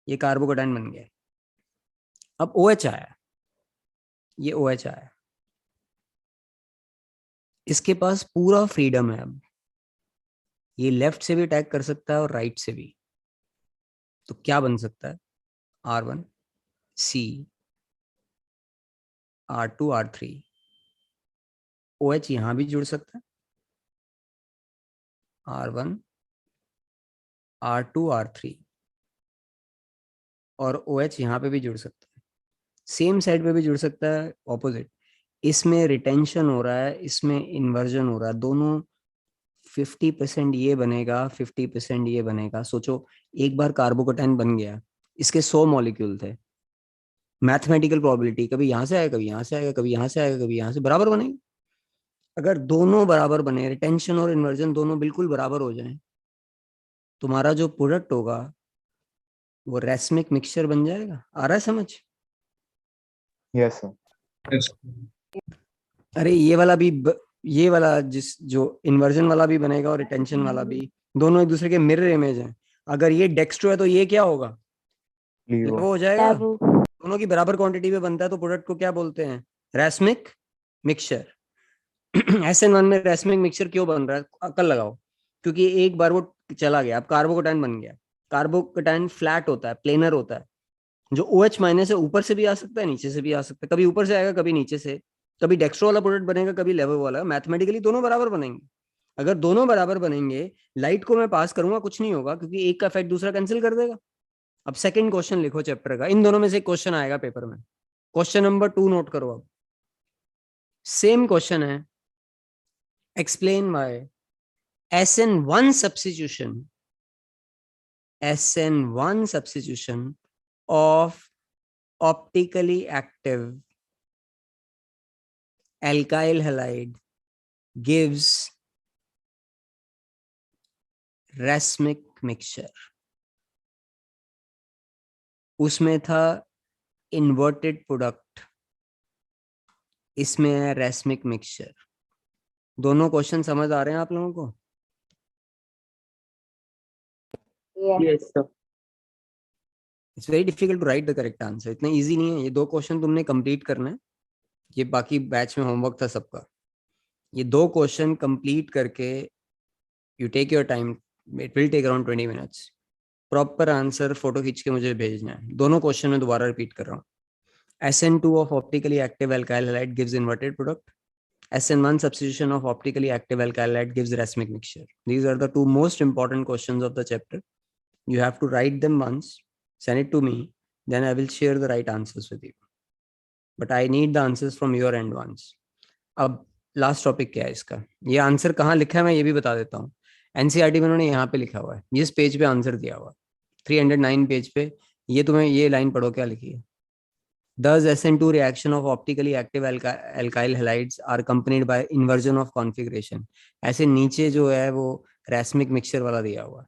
S1: ये कार्बोकेटाइन बन गया। अब OH आया, ये OH आया, इसके पास पूरा फ्रीडम है। अब ये लेफ्ट से भी अटैक कर सकता है और राइट से भी। तो क्या बन सकता है? R1 C R2 R3। OH यहां भी जुड़ सकता है, R1 R2 R3, और OH यहां पे भी जुड़ सकता है, सेम साइड पे भी जुड़ सकता है, ऑपोजिट। इसमें रिटेंशन हो रहा है, इसमें इन्वर्जन हो रहा है। दोनों 50% ये बनेगा, 50% ये बनेगा। सोचो, एक बार कार्बोकेटाइन बन गया, इसके 100 मॉलिक्यूल थे। मैथमेटिकल प्रोबेबिलिटी, कभी यहां से आएगा, कभी यहां से आएगा, कभी यहां से आएगा, कभी यहां से, बराबर बनेगा। अगर दोनों बराबर बने, रिटेंशन और इन्वर्जन दोनों बिल्कुल बराबर हो जाए, तुम्हारा जो प्रोडक्ट होगा वो रेसमिक मिक्सचर बन जाएगा। आ रहा है समझ?
S6: Yes, sir.
S5: yes.
S1: अरे ये वाला जो इन्वर्जन वाला भी बनेगा और रिटेंशन वाला भी, दोनों एक दूसरे के मिरर इमेज हैं। अगर ये डेक्स्ट्रो है तो ये क्या होगा?
S6: Levo.
S1: वो हो जाएगा।
S3: लेवो।
S1: दोनों की बराबर क्वांटिटी में बनता है तो प्रोडक्ट को क्या बोलते हैं? Racemic mixture. SN1 में रेसमिक मिक्सचर क्यों बन रहा है? अकल लगाओ। क्योंकि एक बार वो चला गया, अब कार्बोकेटाइन बन गया। कार्बोकेटाइन फ्लैट होता है, प्लेनर होता है। जो OH माइनस है ऊपर से भी आ सकता है, नीचे से भी आ सकता है। कभी ऊपर से आएगा, कभी नीचे से। कभी डेक्स्ट्रो वाला प्रोडक्ट बनेगा, कभी लेवो वाला। मैथमेटिकली दोनों बराबर बनेंगे। अगर दोनों बराबर बनेंगे, लाइट को मैं पास करूंगा, कुछ नहीं होगा, क्योंकि एक का इफेक्ट दूसरा कैंसिल कर देगा। अब सेकंड क्वेश्चन लिखो चैप्टर का, इन दोनों में से एक क्वेश्चन आएगा पेपर में। क्वेश्चन नंबर 2 नोट करो। अब सेम क्वेश्चन है। Explain why SN1 substitution of optically active alkyl halide gives racemic mixture. उसमें था इन्वर्टेड प्रोडक्ट, इसमें है रेसमिक मिक्सचर। दोनों क्वेश्चन समझ आ रहे हैं आप लोगों को?
S4: Yes.
S7: Yes, sir.
S1: It's very difficult to write the correct answer, इतना इजी नहीं है। ये 2 क्वेश्चन तुमने कंप्लीट करना है, ये बाकी बैच में होमवर्क था सबका। ये 2 क्वेश्चन कंप्लीट करके you take your time, it will take around 20 minutes. Proper answer photo खींच के मुझे भेजना है। दोनों क्वेश्चन में दोबारा रिपीट कर रहा हूँ। SN2 of optically active alkyl halide gives inverted product. SN1 substitution of optically active alkyl halide gives racemic mixture. These are the 2 most important questions of the chapter. You have to write them once, send it to me, then I will share the right answers with you. But I need the answers from your end once. अब last topic क्या है इसका, ये answer कहाँ लिखा है मैं ये भी बता देता हूँ। एनसीईआरटी में उन्होंने यहाँ पे लिखा हुआ है, इस पेज पे आंसर दिया हुआ 309 पेज पे। ये तुम्हें ये लाइन पढ़ो क्या लिखी है। Thus, SN2 reaction of optically active alkyl halides are accompanied by inversion of configuration. ऐसे नीचे जो है वो रैस्मिक मिक्सचर वाला दिया हुआ है,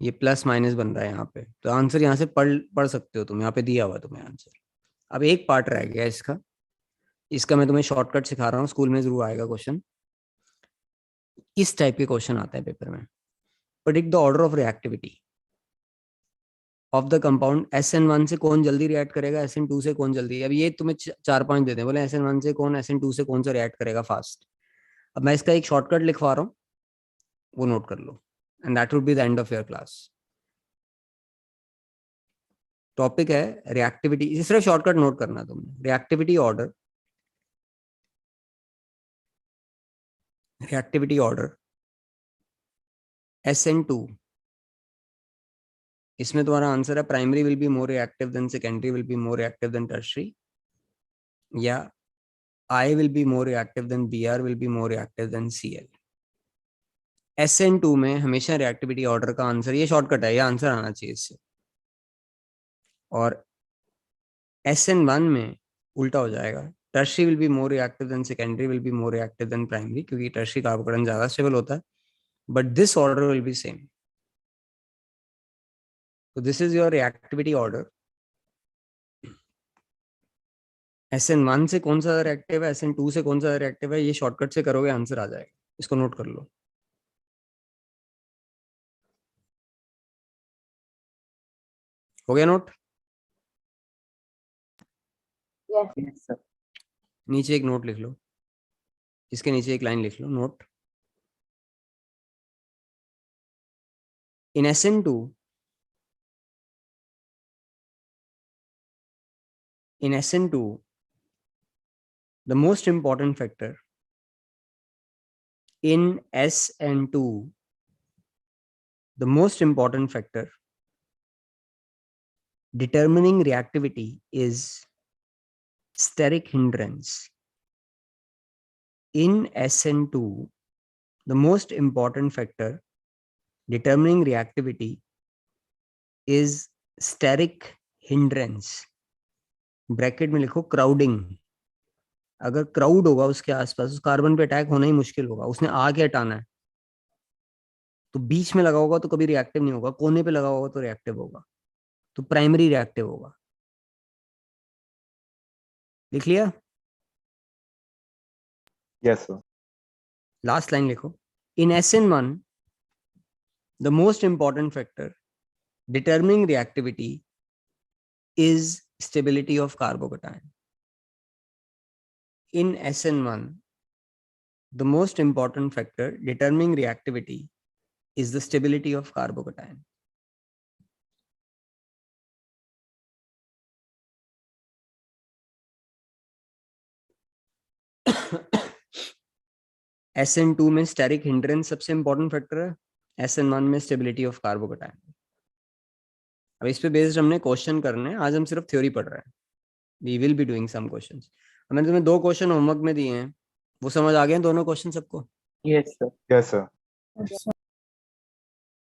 S1: ये प्लस माइनस बन रहा है यहाँ पे। तो आंसर यहाँ से पढ़ सकते हो तुम, यहाँ पे दिया हुआ तुम्हें आंसर। अब एक पार्ट रह गया इसका, इसका मैं तुम्हें शॉर्टकट सिखा रहा हूँ, स्कूल में जरूर आएगा क्वेश्चन। इस टाइप के क्वेश्चन आते हैं पेपर में। Predict the order of reactivity of the compound. SN1 से कौन जल्दी रिएक्ट करेगा, SN2 से कौन जल्दी। अब ये तुम्हें 4-5 देते हैं, बोले SN1 से कौन, SN2 से कौन सा रिएक्ट करेगा फास्ट। अब मैं इसका एक शॉर्टकट लिखवा रहा हूँ, वो नोट कर लो, and that would be the end of your class. Topic है रिएक्टिविटी, इस सिर्फ शॉर्टकट नोट करना तुमने। Reactivity order, reactivity order SN2, इसमें तुम्हारा आंसर है primary will be more reactive than secondary will be more reactive than tertiary, या I will be more reactive than Br will be more reactive than Cl. SN2 में हमेशा reactivity order का answer, ये shortcut है, ये answer आना चाहिए इससे। और SN1 में उल्टा हो जाएगा, tertiary will be more reactive than secondary will be more reactive than primary, क्योंकि टर्शरी कार्बोकेटायन ज्यादा स्टेबल होता है, but this order will be same. So this is your reactivity order. SN1 से कौन सा रिएक्टिव है, SN2 से कौन सा रिएक्टिव है, ये शॉर्टकट से करोगे आंसर आ जाएगा, इसको नोट कर लो। हो गया नोट?
S4: Yes, sir.
S1: नीचे एक नोट लिख लो, इसके नीचे एक लाइन लिख लो note. In SN2, the most important factor in SN2, the most important factor determining reactivity is steric hindrance. In SN2, the most important factor determining reactivity is steric hindrance. Bracket में लिखो crowding. अगर crowd होगा उसके आसपास, उस carbon पे attack होना ही मुश्किल होगा, उसने आके हटाना है। तो बीच में लगा होगा तो कभी रिएक्टिव नहीं होगा, कोने पे लगा होगा तो रिएक्टिव होगा, तो प्राइमरी रिएक्टिव होगा। लिख लिया?
S6: Yes, sir.
S1: लास्ट लाइन लिखो। इन SN1, the most important factor determining reactivity is stability of carbocation. In SN1, the most important factor determining reactivity is the stability of carbocation. SN2 में steric hindrance सबसे important factor है, SN1 में stability of carbocation. अब इस पे based हमने question करने हैं, आज हम सिर्फ थ्योरी पढ़ रहे हैं। We will be doing some questions. मैंने तुम्हें 2 क्वेश्चन होमवर्क में दिए हैं, वो समझ आ गए हैं दोनों क्वेश्चन सबको?
S4: Yes, sir.
S6: Yes, sir.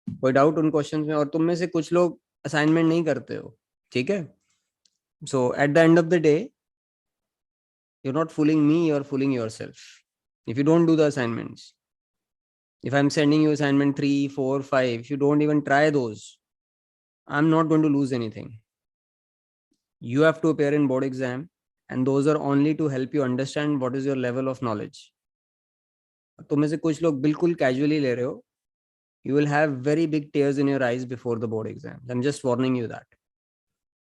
S1: कोई डाउट उन क्वेश्चंस में? और तुम में से कुछ लोग असाइनमेंट नहीं करते हो, ठीक है? So at the end of the day you are not fooling me, you are fooling yourself if you don't do the assignments. If I'm sending you assignment 3, 4, 5, if you don't even try those, I'm not going to lose anything. You have to appear in board exam, and those are only to help you understand what is your level of knowledge. तुम में से कुछ लोग बिल्कुल casually ले रहे हो, you will have very big tears in your eyes before the board exam. I'm just warning you that.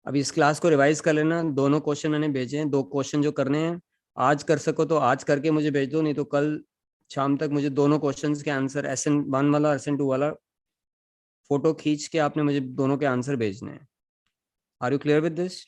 S1: अभी इस क्लास को रिवाइज कर लेना, दोनों क्वेश्चन मैंने भेजे हैं, 2 क्वेश्चन जो करने हैं आज कर सको तो आज करके मुझे भेज दो, नहीं तो कल शाम तक मुझे दोनों क्वेश्चंस के आंसर SN1 वाला SN2 वाला फोटो खींच के आपने मुझे दोनों के आंसर भेजने हैं. Are you clear with this?